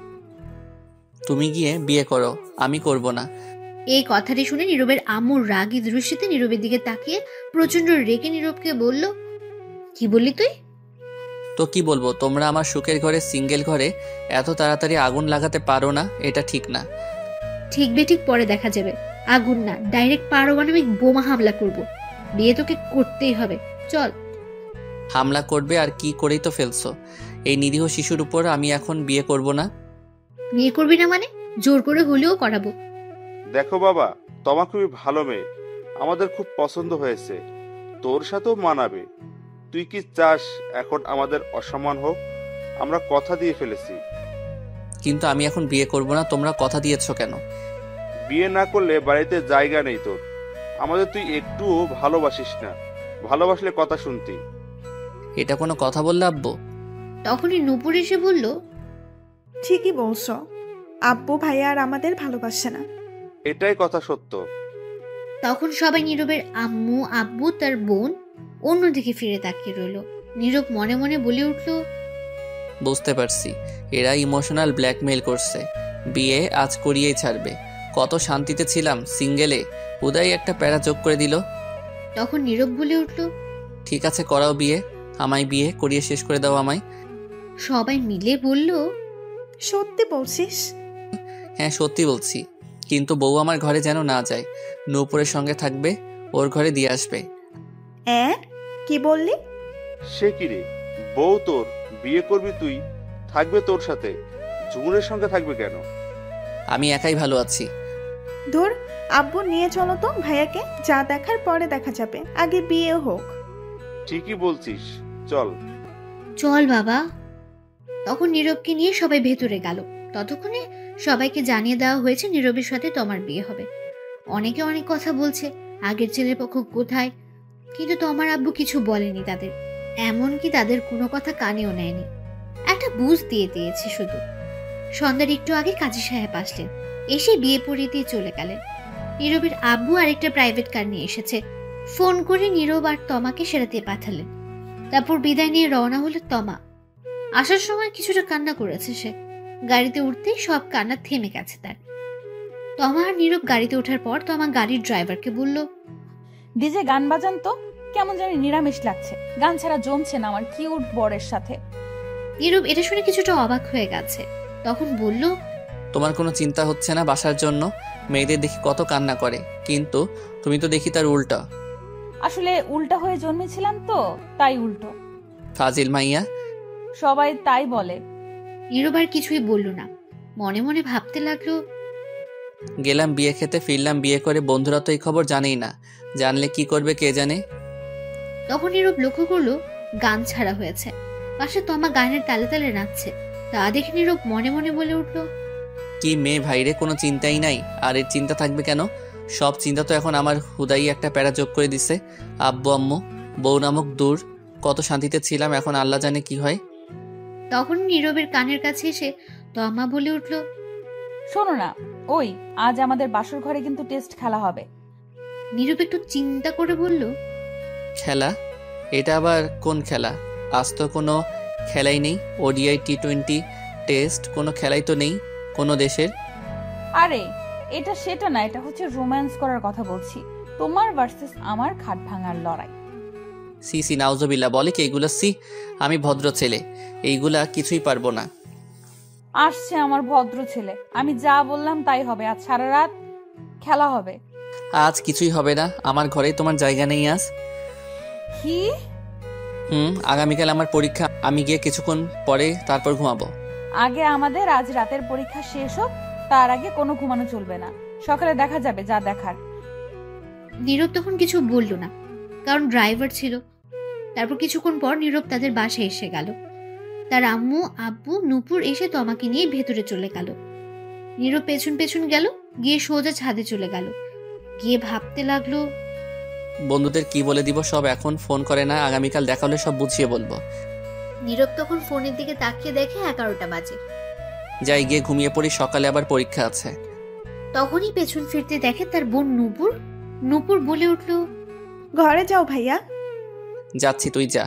তুমি গিয়ে বিয়ে করো, আমি করব না। এই কথাটি শুনে নীরবের আম্মুর রাগী দৃষ্টিতে নীরবের দিকে তাকিয়ে প্রচন্ড রেগে নীরবকে বলল, কি বললি তুই? তো কি বলবো, তোমরা আমার সুখের ঘরে, সিঙ্গেল ঘরে এত তাড়াতাড়ি আগুন লাগাতে পারো না, এটা ঠিক না। ঠিক বেঠিক পরে দেখা যাবে। আগুন না, ডাইরেক্ট পারমাণবিক বোমা হামলা করব। বিয়ে তোকে করতেই হবে, চল। হামলা করবে আর কি করেই তো ফেলছো। এই নিরীহ শিশুর উপর আমি এখন বিয়ে করব না। বিয়ে করবি না মানে? জোর করে হলেও করাবো। দেখো বাবা, তোমা খুবই ভালো মেয়ে, আমাদের খুব পছন্দ হয়েছে, তোর সাথেও মানাবে। তুই কি চাস এখন আমাদের অসম্মান হোক? আমরা কথা দিয়ে ফেলেছি। কিন্তু আমি এখন বিয়ে করব না। তোমরা কথা দিয়েছো কেন? বিয়ে না করলে বাড়িতে জায়গা নেই তোর। আমাদের তুই একটুও ভালোবাসিস না, ভালোবাসলে কথা শুনতি। এটা কোনো কথা বললে আব্বু? তখনই নূপুর এসে বলল, ঠিকই বলছো, আব্বু ভাইয়া আর আমাদের ভালোবাসে না। এটাই কথা সত্য। তখন সবাই নীরবের আম্মু, আব্বু, তার বোন অন্যদিকে ফিরে তাকিয়ে রইল। নীরব মনে মনে বলে উঠল, বুঝতে পারছি, এরা ইমোশনাল ব্ল্যাকমেইল করছে। বিয়ে আজ করিয়েই ছাড়বে। কত শান্তিতে ছিলাম সিঙ্গেলে, উদয় একটা প্যারা যোগ করে দিল। তখন নীরব বলে উঠল, ঠিক আছে করাও বিয়ে, আমায় বিয়ে করিয়ে শেষ করে দাও আমায়। সবাই মিলে বলল, সত্যি বলছিস? হ্যাঁ সত্যি বলছি, কিন্তু বউ আমার ঘরে যেন না যায়। নূপুরের সঙ্গে থাকবে, ওর ঘরে দিয়ে আসবে। কি বললি? সে কি রে, বউ তোর, বিয়ে করবি তুই, থাকবে তোর সাথে, ঝুমুরের সঙ্গে থাকবে কেন? আমি একাই ভালো আছি। ধুর, আব্বু নিয়ে চলো তো ভাইয়াকে, যা দেখার পরে দেখা যাবে, আগে বিয়ে হোক। ঠিকই বলছিস, চল। চল বাবা। তখন নীরবকে নিয়ে সবাই ভেতরে গেল। ততক্ষণে সবাইকে জানিয়ে দেওয়া হয়েছে নীরবের সাথে তোমার বিয়ে হবে। অনেকে অনেক কথা বলছে, আগের ছেলের পক্ষ কোথায়, কিন্তু তোমার আব্বু কিছু বলেনি তাদের, এমনকি তাদের কোনো কথা কানেও নেয়নি। একটা বুঝ দিয়ে দিয়েছে শুধু। সন্ধ্যার একটু আগে কাজী সাহেব আসলেন, এসে বিয়ে পড়িয়ে দিয়ে চলে গেলেন। নীরবের আব্বু আরেকটা প্রাইভেট কার নিয়ে এসেছে, ফোন করে নীরব আর তমাকে সেরাতে পাঠালেন। তারপর বিদায় নিয়ে রওনা হলো তমা। আসার সময় কিছুটা কান্না করেছে সে। গাড়িতে উঠতেই সব কান্না থেমে গেছে তার। তমা আর নীরব গাড়িতে ওঠার পর তমা গাড়ির ড্রাইভারকে বলল, ডিজে গান বাজান তো, কেমন জানি নিরামিষ লাগছে, গান ছাড়া জমছে না আমার কিউট বরের সাথে। নীরব এটা শুনে কিছুটা অবাক হয়ে গেছে। তখন বলল, তোমার কোনো চিন্তা হচ্ছে না বাসার জন্য? মেয়েদের দেখি কত কান্না করে, কিন্তু তুমি তো দেখি তার উল্টা। আসলে উল্টা হয়ে জন্মেছিলাম তো, তাই উল্টো। ফাজিল মাইয়া। সবাই তাই বলে। নীরব আর কিছুই বলল না, মনে মনে ভাবতে লাগলো, গেলাম বিয়ে খেতে, ফিরলাম বিয়ে করে, বন্ধুরা তো এই খবর জানেই না, জানলে কি করবে কে জানে। তখন নীরব লক্ষ্য করলো গান ছাড়া হয়েছে। পাশে তমা গানের তালে তালে নাচছে। তা দেখে নীরব মনে মনে বলে উঠল, কি মেয়ে ভাইরে, কোনো চিন্তাই নাই। আর এর চিন্তা থাকবে কেন? সব চিন্তা তো এখন আমার হুদাই একটা প্যারা যোগ করে দিছে। আব্বু আম্মু বউ নামক দূর, কত শান্তিতে ছিলাম, এখন আল্লাহ জানে কি হয়। তখন নীরবের কানের কাছে এসে তমা বলে উঠল, শোনো না, ওই আজ আমাদের বাসর ঘরে কিন্তু টেস্ট খেলা হবে। নীরব একটু চিন্তা করে বলল, খেলা? এটা আবার কোন খেলা? আজ তো কোনো খেলাই নেই। ওডিআই টি20 টেস্ট কোনো খেলাই তো নেই কোনো দেশের। আরে এটা সেটা না, এটা হচ্ছে রোম্যান্স করার কথা বলছি। তোমার ভার্সেস আমার খাট ভাঙার লড়াই। সি সি নাউজবিল্লা, বলে কি এইগুলা? সি, আমি ভদ্র ছেলে, এইগুলা কিছুই পারবো না। আসছে আমার ভদ্র ছেলে, আমি যা বললাম তাই হবে। আজ সারা রাত খেলা হবে। আজ কিছুই হবে না, আমার ঘরেই তোমার জায়গা নেই আজ। কি? আগামীকাল আমার পরীক্ষা, আমি গিয়ে কিছুক্ষণ পরে তারপর ঘুমাবো। আগে আমাদের আজ রাতের পরীক্ষা শেষ হোক, তার আগে কোনো ঘুমানো চলবে না। সকালে দেখা যাবে যা দেখার। নীরব তখন কিছু বলল না, কারণ ড্রাইভার ছিল। তারপর কিছুক্ষণ পর নীরব তাদের বাসায় এসে গেল। তার আম্মু আব্বু নূপুর এসে তমাকে নিয়ে ভেতরে চলে গেল। নীরব পেছন পেছন গেল, গিয়ে সোজা ছাদে চলে গেল। গিয়ে ভাবতে লাগলো, বন্ধুদের কি বলে দিব সব, এখন ফোন করে না, আগামীকাল দেখা হলে সব বুঝিয়ে বলবো। নীরব তখন ফোনের দিকে তাকিয়ে দেখে 11টা বাজে। যাই গিয়ে ঘুমিয়ে পড়ি, সকালে আবার পরীক্ষা আছে। তখনই পেছন ফিরতে দেখে তার বোন নূপুর। নূপুর বলে উঠল, ঘরে যাও ভাইয়া। যাচ্ছি, তুই যা।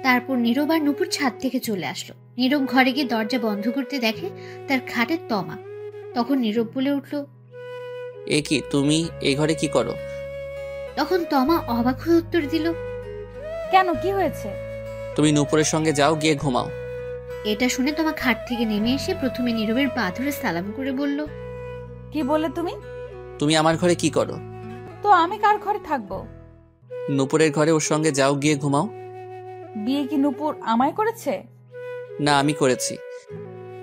তারপর নীরব আর নূপুর ছাদ থেকে চলে আসলো। নীরব ঘরে গিয়ে দরজা বন্ধ করতে দেখে তার খাটে তমা। তখন নীরব বলে উঠল, এ কি, তুমি এই ঘরে কি করো? তখন তমা অবাক হয়ে উত্তর দিল, কেন, কি হয়েছে? তুমি নূপুরের সঙ্গে যাও, গিয়ে ঘুমাও। এটা শুনে তমা খাট থেকে নেমে এসে প্রথমে নীরবের পা ধরে সালাম করে বলল, কি বলে তুমি? তুমি আমার ঘরে কি করো? তো আমি কার ঘরে থাকবো? নূপুরের ঘরে ওর সঙ্গে যাও, গিয়ে ঘুমাও। বিয়ে কি নূপুর আমায় করেছে? না, আমি করেছি।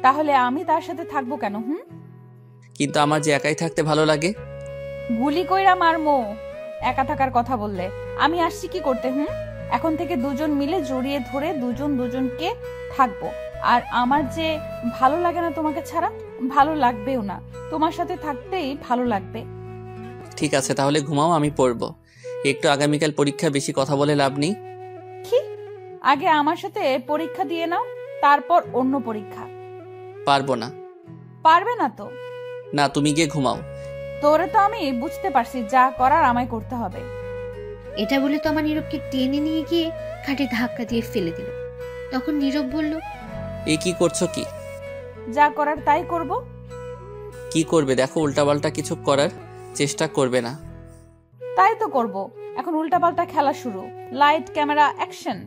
তাহলে আমি তার সাথে থাকবো কেন? কিন্তু আমার যে একাই থাকতে ভালো লাগে। গুলি কইরা মারমো একা থাকার কথা বললে। আমি আসছি কি করতে? এখন থেকে দুজন মিলে জড়িয়ে ধরে দুজন দুজনকে থাকবো। আর আমার যে ভালো লাগে না তোমাকে ছাড়া, ভালো লাগবেও না। তোমার সাথে থাকতেই ভালো লাগবে। ঠিক আছে, তাহলে ঘুমাও, আমি পড়বো একটু। আগামীকাল পরীক্ষা, বেশি কথা বলে লাভ নেই। কি? আগে আমার সাথে পরীক্ষা দিয়ে নাও, তারপর অন্য পরীক্ষা। পারবো না। পারবে না তো? না, তুমি গিয়ে ঘুমাও। তোরে তো আমি বুঝতে পারছি, যা করার আমায় করতে হবে। এটা বলে তমা নীরবকে টেনে নিয়ে গিয়ে খাটে ধাক্কা দিয়ে ফেলে দিল। তখন নীরব বলল, এ কি করছো? কি যা করার তাই করব। কি করবে? দেখো, উল্টাপাল্টা কিছু করার চেষ্টা করবে না। তাই তো করব। এখন উল্টাপাল্টা খেলা শুরু। Light camera action.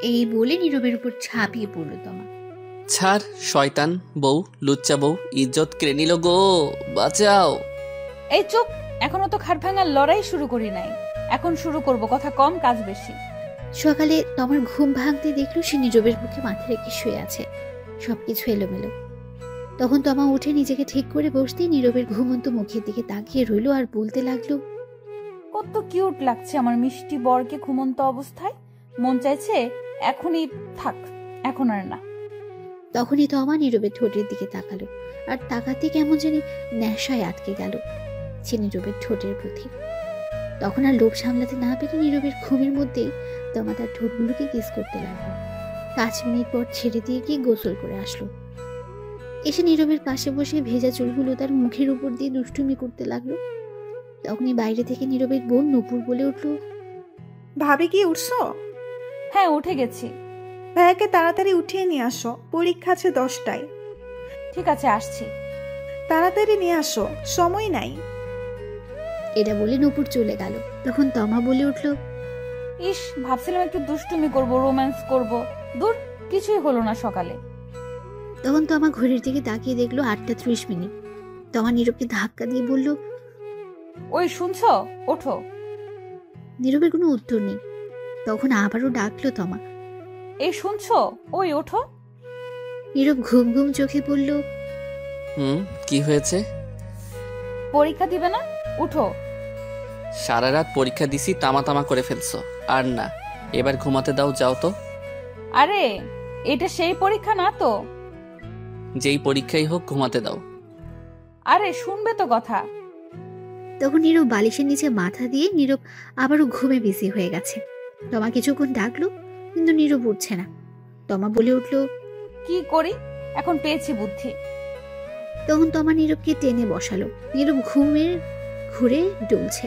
এই বলে নীরবের উপর ঝাঁপিয়ে পড়ল তমা। ছাড়, শয়তান বউ, লুচ্চা বউ, ইজ্জত কেড়ে নিল গো, বাঁচাও। এই চুপ, এখনো তো খাট ভাঙার লড়াই শুরু করি নাই। এখন শুরু করব, কথা কম কাজ বেশি। সকালে তমার ঘুম ভাঙতে দেখলো সে নীরবের বুকে মাথা রেখে শুয়ে আছে, সবকিছু এলোমেলো। তখন তমা উঠে নিজেকে ঠিক করে বসতেই নীরবের ঘুমন্ত মুখের দিকে তাকিয়ে রইল আর বলতে লাগলো, কত কিউট লাগছে আমার মিষ্টি বরকে ঘুমন্ত অবস্থায়। মন চাইছে এখনই থাক, এখন আর না। তখনই তমা নীরবের ঠোঁটের দিকে তাকালো, আর তাকাতে কেমন জানি নেশায় আটকে গেল সে নীরবের ঠোঁটের প্রতি। তখন আর লোভ সামলাতে না পেরে নীরবের ঘুমের মধ্যেই তমা তার ঠোঁটগুলোকে কিস করতে লাগলো। 5 মিনিট পর ছেড়ে দিয়ে গিয়ে গোসল করে আসলো। এসে নীরবের পাশে বসে ভেজা চুলগুলো তার মুখের উপর দিয়ে দুষ্টুমি করতে লাগলো। তখনই বাইরে থেকে নীরবের বোন নূপুর বলে উঠল, ভাবি কি উঠছো? হ্যাঁ, উঠে গেছি। ভাইয়াকে তাড়াতাড়ি উঠিয়ে নিয়ে আসো, পরীক্ষা আছে 10টায়। ঠিক আছে, আসছি। তাড়াতাড়ি নিয়ে আসো, সময় নাই। এটা বলে নূপুর চলে গেল। তখন তমা বলে উঠল, ইস, ভাবছিলাম একটু দুষ্টুমি করব, রোম্যান্স করব। দূর, কিছুই হলো না সকালে। তখন তমা ঘড়ির দিকে তাকিয়ে দেখলো 8টা 30 মিনিট। তমা নীরবকে ধাক্কা দিয়ে বলল, ওই শুনছো, ওঠো। নীরবের কোনো উত্তর নেই। তখন আবারও ডাকলো তমা, এই শুনছো, ওই ওঠো। নীরব ঘুম ঘুম চোখে বলল, কি হয়েছে? পরীক্ষা দিবে না? উঠো। সারা রাত পরীক্ষা দিছি, তামা তামা করে ফেলছো। আর না, এবার ঘুমাতে দাও, যাও তো। আরে এটা সেই পরীক্ষা না তো? যেই পরীক্ষাই হোক ঘুমাতে দাও। আরে শুনবে তো কথা। তখন নীরব বালিশের নিচে মাথা দিয়ে নীরব আবারও ঘুমে বিজি হয়ে গেছে। তমা কিছুক্ষণ ডাকলো, কিন্তু নীরব উঠছে না। তমা বলে উঠলো, কি করি, এখন পেয়েছি বুদ্ধি। তখন তমা নীরবকে টেনে বসালো। নীরব ঘুরে ডুলছে,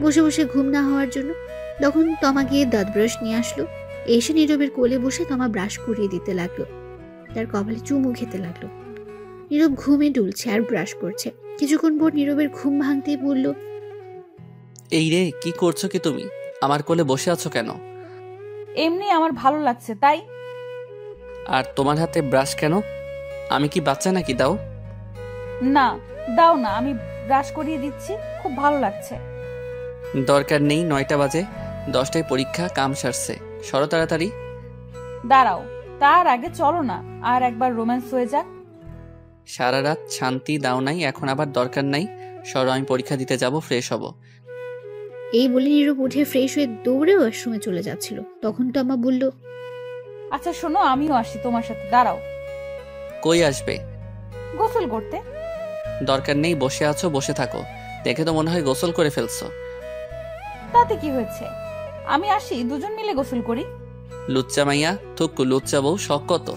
বসে বসে ঘুম না হওয়ার জন্য। তখন তমা গিয়ে দাঁত ব্রাশ নিয়ে আসলো। এসে নীরবের কোলে বসে তমা ব্রাশ করিয়ে দিতে লাগলো, তার কপালে চুমু খেতে লাগলো। নীরব ঘুমে ডুলছে আর ব্রাশ করছে। কিছুক্ষণ পর নীরবের ঘুম ভাঙতেই বলল, এই রে, কি করছো কি তুমি? আমার কোলে বসে আছো কেন? এমনি আমার ভালো লাগছে তাই। আর তোমার হাতে ব্রাশ কেন? আমি কি বাচ্চা নাকি? দাও। না দাও না, আমি ব্রাশ করিয়ে দিচ্ছি, খুব ভালো লাগছে। দরকার নেই, 9টা বাজে, 10টায় পরীক্ষা, কাম সারছে, সরো তাড়াতাড়ি। দাঁড়াও, তার আগে চলো না আর একবার রোম্যান্স হয়ে যাক। সারা রাত শান্তি দাও নাই, এখন আবার দরকার নাই, সরো, আমি পরীক্ষা দিতে যাব, ফ্রেশ হব। এই বলে নীরব উঠে ফ্রেশ হয়ে দৌড়ে ওয়াশরুমে চলে যাচ্ছিল। তখন তমা বলল, আচ্ছা শোনো, আমিও আসি তোমার সাথে। দাঁড়াও। কই আসবে? গোসল করতে। দরকার নেই, বসে আছো, বসে থাকো, দেখে তো মনে হয় গোসল করে ফেলছো। তাতে কি হয়েছে, আমি আসি, দুজন মিলে গোসল করি। লুচ্চা মাইয়া, থুক্কু, লুচ্চা বউ, শখ কত।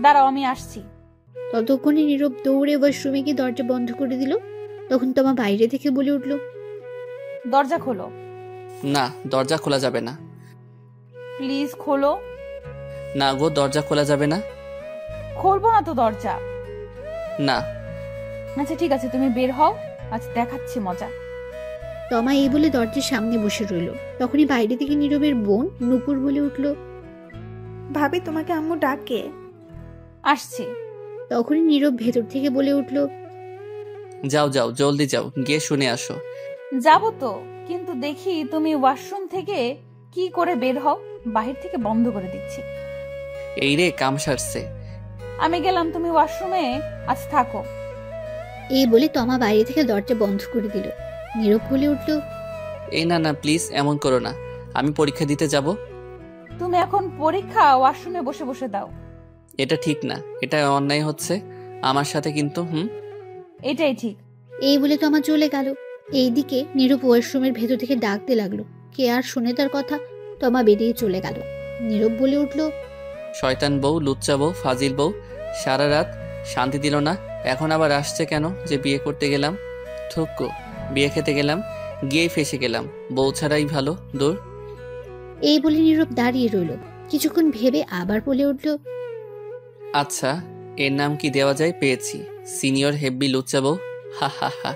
দাঁড়াও আমি আসছি। ততক্ষণে নীরব দৌড়ে ওয়াশরুমে গিয়ে দরজা বন্ধ করে দিল। তখন তমা বাইরে থেকে বলে উঠল, দরজা খোলো। না, দরজা খোলা যাবে না। প্লিজ খোলো। না গো, দরজা খোলা যাবে না। খুলবো না তো দরজা। না। আচ্ছা ঠিক আছে, তুমি বের হও, আজ দেখাচ্ছি মজা। তমা এই বলে দরজার সামনে বসে রইল। তখনই বাইরে থেকে নীরবের বোন নূপুর বলে উঠল, ভাবি তোমাকে আম্মু ডাকে। আসছি। তখনই নীরব ভেতর থেকে বলে উঠল, যাও যাও, জলদি যাও, গিয়ে শুনে আসো। যাবো তো, কিন্তু দেখি তুমি ওয়াশরুম থেকে কি করে বের হও, বাহির থেকে বন্ধ করে দিচ্ছি। এই রে, কাম সারছে। আমি গেলাম, তুমি ওয়াশরুমে আজ থাকো। এই বলে তমা বাইরে থেকে দরজা বন্ধ করে দিল। নীরব বলে উঠল, এই না না, প্লিজ এমন করো না, আমি পরীক্ষা দিতে যাব। তুমি এখন পরীক্ষা ওয়াশরুমে বসে বসে দাও। এটা ঠিক না, এটা অন্যায় হচ্ছে আমার সাথে কিন্তু। এটাই ঠিক। এই বলে তমা চলে গেল। এইদিকে নীরব ওয়াশরুমের ভেতর থেকে ডাকতে লাগলো। কে আর শোনে তার কথা। তমা বেরিয়ে চলে গেল। নীরব বলে উঠল, শয়তান বউ, লুচ্চা বউ, ফাজিল বউ, সারা রাত শান্তি দিল না, এখন আবার আসছে কেন যে বিয়ে করতে গেলাম, থুক্কু, বিয়ে খেতে গেলাম, গিয়েই ফেসে গেলাম, বউ ছাড়াই ভালো, দূর। এই বলে নীরব দাঁড়িয়ে রইল। কিছুক্ষণ ভেবে আবার বলে উঠল, আচ্ছা, এর নাম কি দেওয়া যায়? পেয়েছি, সিনিয়র হেব্বি লুচ্চা বউ। হা হা হা,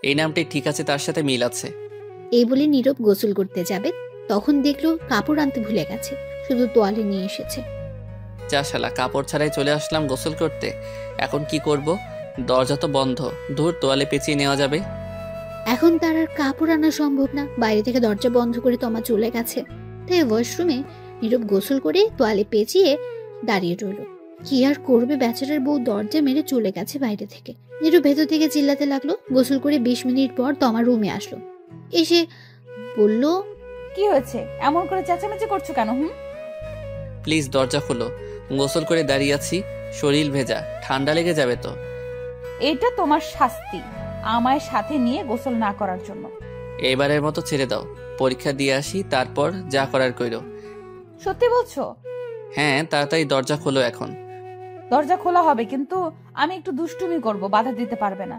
এই নামটাই ঠিক আছে, তার সাথে মিল আছে। এই বলে নীরব গোসল করতে যাবে। তখন দেখলো কাপড় আনতে ভুলে গেছে, শুধু তোয়ালে নিয়ে এসেছে। যা শালা, কাপড় ছাড়াই চলে আসলাম গোসল করতে, এখন কি করব? দরজা তো বন্ধ, ধুর, তোয়ালে পেঁচিয়ে নেওয়া যাবে। এখন তার আর কাপড় আনা সম্ভব না। বাইরে থেকে দরজা বন্ধ করে তমা চলে গেছে। তাই ওয়াশরুমে নীরব গোসল করে তোয়ালে পেঁচিয়ে দাঁড়িয়ে রইল। কি আর করবে, বেচারার বউ দরজা মেরে চলে গেছে বাইরে থেকে। নীরব ভেতর থেকে চিল্লাতে লাগলো। গোসল করে 20 মিনিট পর তমা রুমে আসলো। এসে বলল, কি হয়েছে, এমন করে চেঁচামেচি করছো কেন? প্লিজ দরজা খোলো, গোসল করে দাঁড়িয়ে আছি, শরীর ভেজা, ঠান্ডা লেগে যাবে তো। এটা তোমার শাস্তি, আমায় সাথে নিয়ে গোসল না করার জন্য। এবারের মতো ছেড়ে দাও, পরীক্ষা দিয়ে আসি, তারপর যা করার কইরো। সত্যি বলছো? হ্যাঁ, তাড়াতাড়ি দরজা খোলো এখন। দরজা খোলা হবে, কিন্তু আমি একটু দুষ্টুমি করব, বাধা দিতে পারবে না।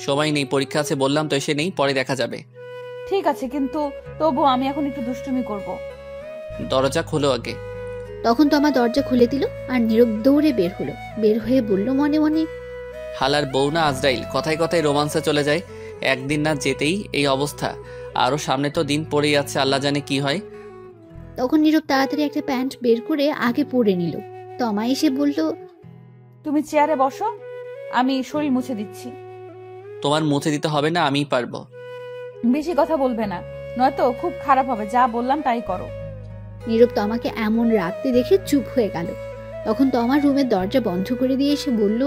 সময় নেই, পরীক্ষা আছে বললাম তো, এসে নেই, পরে দেখা যাবে। ঠিক আছে, কিন্তু তবু আমি এখন একটু দুষ্টুমি করব। দরজা খোলো আগে। তখন তমা দরজা খুলে দিল আর নীরব দৌড়ে বের হলো। বের হয়ে বলল মনে মনে, হালার বউ না আজরাইল, কথায় কথায় রোমান্সে চলে যায়, একদিন না যেতেই এই অবস্থা, আরো সামনে তো দিন পড়েই আছে, আল্লাহ জানে কি হয়। তখন নীরব তাড়াতাড়ি একটা প্যান্ট বের করে আগে পরে নিল। তমা এসে বলল, তুমি চেয়ারে বসো, আমি শরীর মুছে দিচ্ছি। তোমার মুছে দিতে হবে না, আমিই পারবো। বেশি কথা বলবে না, নয়তো খুব খারাপ হবে, যা বললাম তাই করো। নীরব তমাকে এমন রাখতে দেখে চুপ হয়ে গেল। তখন তমার রুমের দরজা বন্ধ করে দিয়ে এসে বলল,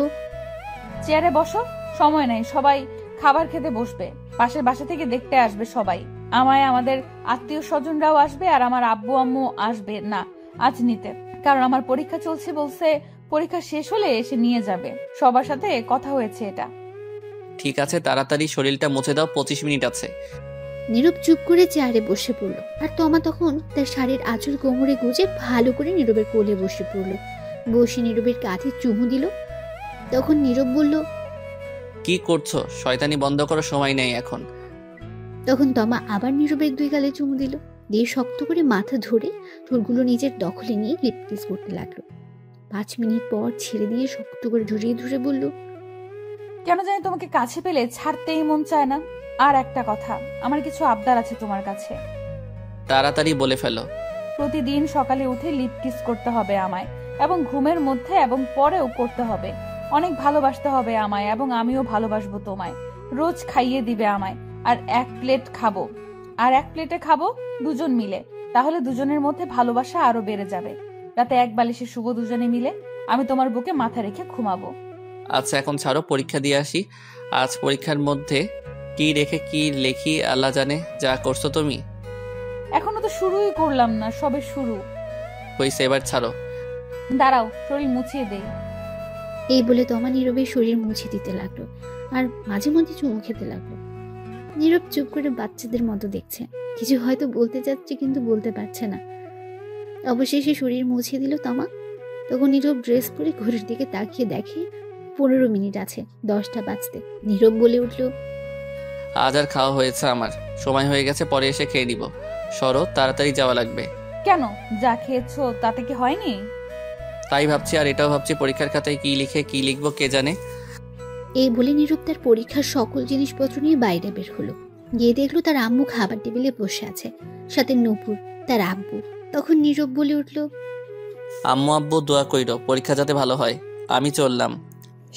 চেয়ারে বসো, সময় নেই, সবাই খাবার খেতে বসবে, পাশের বাসা থেকে দেখতে আসবে সবাই। আমায় আমাদের আত্মীয় স্বজনরাও আসবে আর আমার আব্বু আম্মু আসবে না আজ নিতে, কারণ আমার পরীক্ষা চলছে বলছে পরীক্ষা শেষ হলে এসে নিয়ে যাবে। সবার সাথে কথা হয়েছে এটা। ঠিক আছে, তাড়াতাড়ি শরীরটা মুছে দাও, 25 মিনিট আছে। নীরব চুপ করে চেয়ারে বসে পড়ল, আর তমা তখন তার শাড়ির আঁচল কোমরে গুজে ভালো করে নীরবের কোলে বসে পড়ল। বসে নীরবের কাঁধে চুমু দিল। তখন নীরব বলল, কি করছো? শয়তানি বন্ধ করো, সময় নেই এখন। তখন তমা আবার নীরবের 2 গালে চুমু দিল, দিয়ে শক্ত করে মাথা ধরে ঠোঁটগুলো নিজের দখলে নিয়ে লিপ কিস করতে লাগলো। 5 মিনিট পর ছেড়ে দিয়ে শক্ত করে জড়িয়ে ধরে বলল, কেন জানি তোমাকে কাছে পেলে ছাড়তেই মন চায় না। আর একটা কথা, আমার কিছু আবদার আছে তোমার কাছে। তাড়াতাড়ি বলে ফেলো। প্রতিদিন সকালে উঠে লিপ কিস করতে হবে আমায়, এবং ঘুমের মধ্যে এবং পরেও করতে হবে। অনেক ভালোবাসতে হবে আমায়, এবং আমিও ভালোবাসবো তোমায়। রোজ খাইয়ে দিবে আমায়, আর 1 প্লেট খাবো, আর 1 প্লেটে খাবো দুজন মিলে। তাহলে দুজনের মধ্যে ভালোবাসা আরো বেড়ে যাবে। রাতে 1 বালিশে শুভ দুজনে মিলে। আমি তোমার বুকে মাথা রেখে ঘুমাবো। আচ্ছা এখন ছাড়ো, পরীক্ষা দিয়ে আসি। আজ পরীক্ষার মধ্যে কি রেখে কি লেখি আল্লাহ জানে। যা করছো তুমি। এখনো তো শুরুই করলাম না, সবে শুরু হয়েছে, এবার ছাড়ো। দাঁড়াও, শরীর মুছিয়ে দেই। এই বলে তমা নীরবের শরীর মুছে দিতে লাগলো, আর মাঝে মধ্যে চুমু খেতে লাগলো। নীরব চুপ করে বাচ্চাদের মতো দেখছে, কিছু হয়তো বলতে চাচ্ছে কিন্তু বলতে পারছে না। অবশেষে শরীর মুছে দিল তমা। তখন নীরব ড্রেস পরে ঘড়ির দিকে তাকিয়ে দেখে 15 মিনিট আছে 10টা বাজতে। নীরব বলে উঠল, আজ আর খাওয়া হয়েছে আমার, সময় হয়ে গেছে, পরে এসে খেয়ে নিব। সরো, তাড়াতাড়ি যাওয়া লাগবে। কেন? যা খেয়েছো তাতে কি হয়নি? তাই ভাবছি, আর এটাও ভাবছি পরীক্ষার খাতায় কি লিখে কি লিখবো কে জানে। এই বলে নীরব তার পরীক্ষার সকল জিনিসপত্র নিয়ে বাইরে বের হলো। গিয়ে দেখলো তার আম্মু খাবার টেবিলে বসে আছে, সাথে নূপুর তার আব্বু। তখন নীরব বলে উঠল, আম্মু আব্বু দোয়া কইরো, পরীক্ষা যাতে ভালো হয়। আমি চললাম।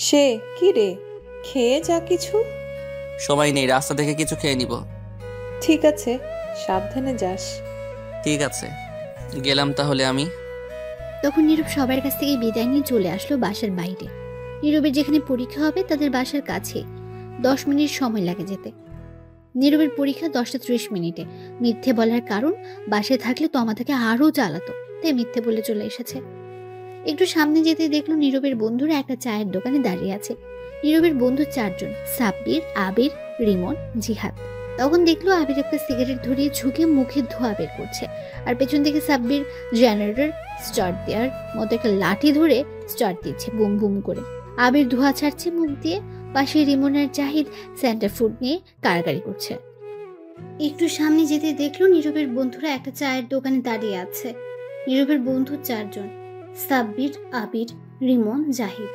সে কি রে, খেয়ে যা কিছু। সময় নেই, রাস্তা থেকে কিছু খেয়ে নিব। ঠিক আছে, সাবধানে যাস। ঠিক আছে, গেলাম তাহলে আমি। তখন নীরব সবার কাছ থেকে বিদায় নিয়ে চলে আসলো বাসার বাইরে। নীরবের যেখানে পরীক্ষা হবে তাদের বাসার কাছে 10 মিনিট সময় লাগে যেতে। নীরবের পরীক্ষা 10:30 মিনিটে। মিথ্যে বলার কারণ, বাসায় থাকলে তমা তাকে আরও জ্বালাতো, তাই মিথ্যে বলে চলে এসেছে। একটু সামনে যেতে দেখলো নীরবের বন্ধুরা একটা চায়ের দোকানে দাঁড়িয়ে আছে। নীরবের বন্ধু 4 জন, সাব্বির, আবির, রিমন, জিহাদ। তখন দেখলো আবির একটা সিগারেট ধরিয়ে ঝুঁকে মুখে ধোঁয়া বের করছে, আর পেছন থেকে সাব্বির জেনারেটর স্টার্ট দেওয়ার মতো একটা লাঠি ধরে স্টার্ট দিচ্ছে বুম বুম করে। আবির ধোঁয়া ছাড়ছে মুখ দিয়ে। পাশে রিমন আর জাহিদ সেন্টার ফুড নিয়ে কাড়াকাড়ি করছে। একটু সামনে যেতে দেখলো নীরবের বন্ধুরা একটা চায়ের দোকানে দাঁড়িয়ে আছে। নীরবের বন্ধু 4 জন, সাব্বির, আবির, রিমন, জাহিদ।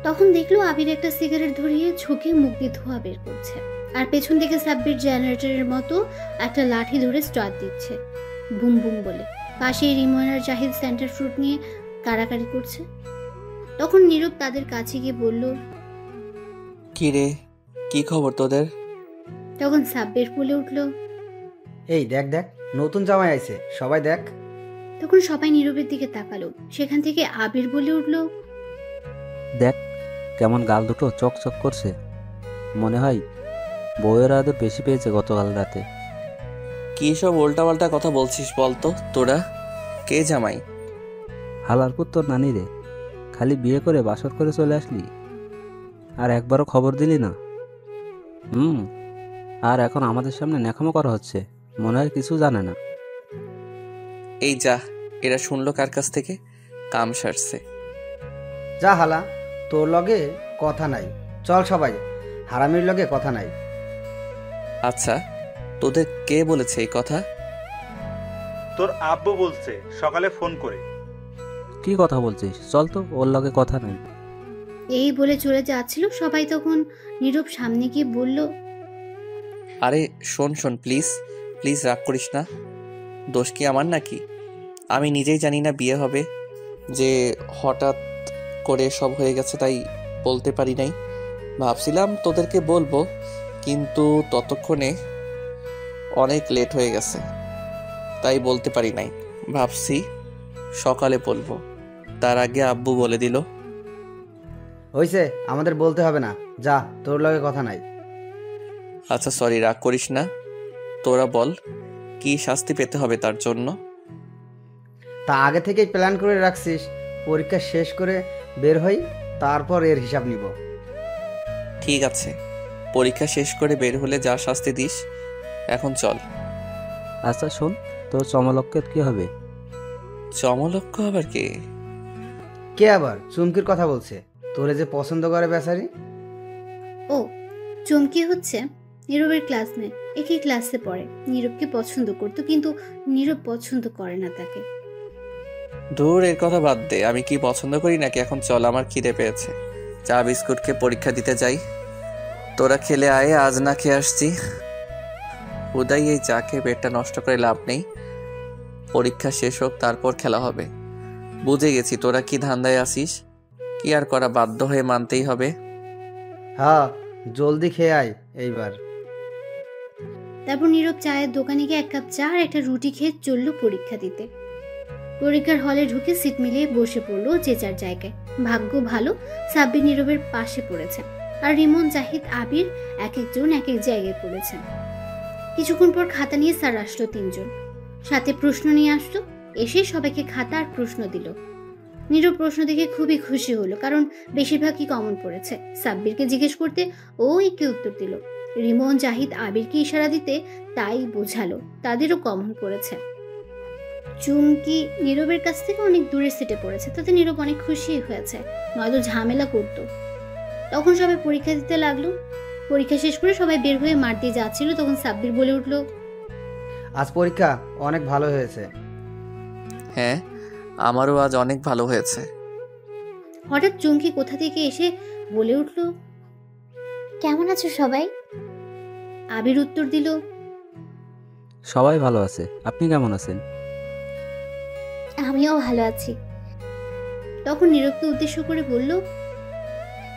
তখন দেখলো আবির একটা সিগারেট ধরিয়ে ঝুঁকে মুখ দিয়ে ধোঁয়া বের করছে, আর পেছন থেকে সাব্বির জেনারেটরের মতো একটা লাঠি ধরে স্টার্ট দিচ্ছে বুম বুম বলে। পাশে রিমন আর জাহিদ সেন্টার ফ্রুট নিয়ে কাড়াকাড়ি করছে। তখন নীরব তাদের কাছে গিয়ে বলল, কি রে, কি খবর তোদের? তখন সাব্বির বলে উঠল, এই দেখ দেখ, নতুন জামাই আইছে, সবাই দেখ। তখন সবাই নীরবের দিকে তাকালো। সেখান থেকে আবির বলে উঠল, দেখ কেমন গাল দুটো চকচক করছে, মনে হয় বউয়ের আদর বেশি পেয়েছে গতকাল রাতে। কি সব উল্টাপাল্টা কথা বলছিস বলতো? তোরা কে জামাই? হালারপুর তোর নানি রে, খালি বিয়ে করে বাসর করে চলে আসলি, আর একবারও খবর দিলি না। আর এখন আমাদের সামনে ন্যাকামো করা হচ্ছে, মনে হয় কিছু জানে না। এই যা, এরা শুনলো কার কাছ থেকে? কাম সারছে। যা হালা, তোর লগে কথা নাই, চল সবাই, হারামির লগে কথা নাই। আচ্ছা, তোদের কে বলেছে এই কথা? তোর আব্বু বলছে সকালে ফোন করে। কি কথা বলছিস? চল তো, ওর লগে কথা নাই। এই বলে চলে যাচ্ছিল সবাই। তখন নীরব সামনে গিয়ে বলল, আরে শোন শোন, প্লিজ প্লিজ রাগ করিস না। দোষ কি আমার নাকি? আমি নিজেই জানি না বিয়ে হবে, যে হঠাৎ করে সব হয়ে গেছে, তাই বলতে পারি নাই। ভাবছিলাম তোদেরকে বলবো, কিন্তু ততক্ষণে অনেক লেট হয়ে গেছে, তাই বলতে পারি নাই। ভাবছি সকালে বলবো, তার আগে আব্বু বলে দিল। হইছে, আমাদের বলতে হবে না, যা, তোর লগে কথা নাই। আচ্ছা সরি, রাগ করিস না। তোরা বল কি শাস্তি পেতে হবে তার জন্য? তা আগে থেকেই প্ল্যান করে রাখছিস, পরীক্ষা শেষ করে বের হই, তারপর এর হিসাব নিব। ঠিক আছে, পরীক্ষা শেষ করে বের হলে যা শাস্তি দিস। এখন চল। আচ্ছা শোন, তোর চমলকের কি হবে? চমলক্ষ আবার কে? কে আবার? চুমকির কথা বলছে, তোরে যে পছন্দ করে বেচারি। ও, চমকি হচ্ছে নীরবের ক্লাসমেট, একই ক্লাসে পড়ে। নীরবকে পছন্দ করতো, কিন্তু নীরব পছন্দ করে না তাকে। দূর, এর কথা বাদ দে। আমি কি পছন্দ করি নাকি? এখন চল, আমার খিদে পেয়েছে। চা বিস্কুটকে পরীক্ষা দিতে যাই। তোরা খেলে আয়, আজ না খেয়ে আসছি। উদয়, এই চা খেয়ে পেটটা নষ্ট করে লাভ নেই। পরীক্ষা শেষ হোক, তারপর খেলা হবে। বুঝে গেছি তোরা কি ধান্দায় আসিস। কি আর করা, বাধ্য হয়ে মানতেই হবে। হ্যাঁ, জলদি খেয়ে আয় এইবার। তারপর নীরব চায়ের দোকানে গিয়ে 1 কাপ চা আর একটা রুটি খেয়ে চলল পরীক্ষা দিতে। পরীক্ষার হলে ঢুকে সিট মিলিয়ে বসে পড়লো যে যার জায়গায়। ভাগ্য ভালো, সাব্বির নীরবের পাশে পড়েছে, আর রিমন, জাহিদ, আবির এক একজন এক এক জায়গায় পড়েছেন। কিছুক্ষণ পর খাতা নিয়ে স্যার আসলো 3 জন, সাথে প্রশ্ন নিয়ে আসলো। এসে সবাইকে খাতা আর প্রশ্ন দিল। নীরব প্রশ্ন দেখে খুবই খুশি হলো, কারণ বেশিরভাগই কমন পড়েছে। সাব্বিরকে জিজ্ঞেস করতে ও একটি উত্তর দিল। রিমন, জাহিদ আবিরকে ইশারা দিতে তাই বোঝালো তাদেরও কমন পড়েছে। চুমকি নীরবের কাছ থেকে অনেক দূরের সিটে পড়েছে, তাতে নীরব অনেক খুশি হয়েছে, নয়তো ঝামেলা করতো। তখন সবাই পরীক্ষা দিতে লাগলো। পরীক্ষা শেষ করে সবাই বের হয়ে মাঠ দিয়ে যাচ্ছিল, তখন সাব্বির বলে উঠলো, আজ পরীক্ষা অনেক ভালো হয়েছে। হ্যাঁ, আমারও আজ অনেক ভালো হয়েছে। হঠাৎ চুমকি কোথা থেকে এসে বলে উঠলো, কেমন আছো সবাই? আবির উত্তর দিল, সবাই ভালো আছে, আপনি কেমন আছেন? আমিও ভালো আছি। তখন নীরবকে উদ্দেশ্য করে বলল,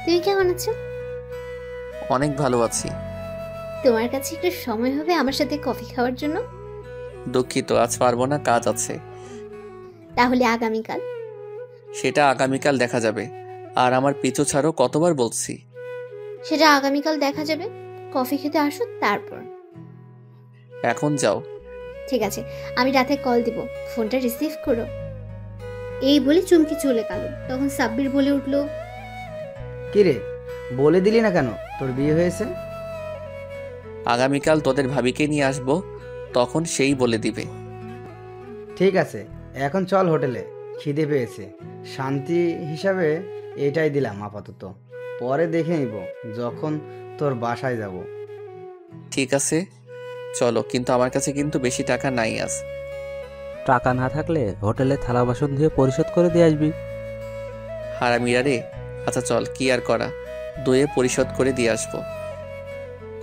তুমি কেমন আছো? অনেক ভালো আছি। তোমার কাছে একটু সময় হবে আমার সাথে কফি খাওয়ার জন্য? দুঃখিত, আজ পারবো না, কাজ আছে। তাহলে আগামীকাল? সেটা আগামীকাল দেখা যাবে। আর আমার পিছু ছাড়ো, কতবার বলছি। সেটা আগামীকাল দেখা যাবে, কফি খেতে আসো তারপর। এখন যাও। ঠিক আছে, আমি রাতে কল দিব, ফোনটা রিসিভ করো। এই বলে চুমকি চলে গেল। তখন সাব্বির বলে উঠল, কি রে, বলে দিলি না কেন তোর বিয়ে হয়েছে? আগামীকাল তোদের ভাবিকে নিয়ে আসবো, তখন সেই বলে দিবে। ঠিক আছে, এখন চল হোটেলে, খিদে পেয়েছে। শান্তি হিসাবে এটাই দিলাম আপাতত, পরে দেখে নিব যখন তোর বাসায় যাব। ঠিক আছে চলো, কিন্তু আমার কাছে কিন্তু বেশি টাকা নাই আজ। টাকা না থাকলে হোটেলে থালা বাসন ধুয়ে পরিশোধ করে দিয়ে আসবি। হারামিরা রে। আচ্ছা চল, কি আর করা, ধুয়ে পরিশোধ করে দিয়ে আসবো।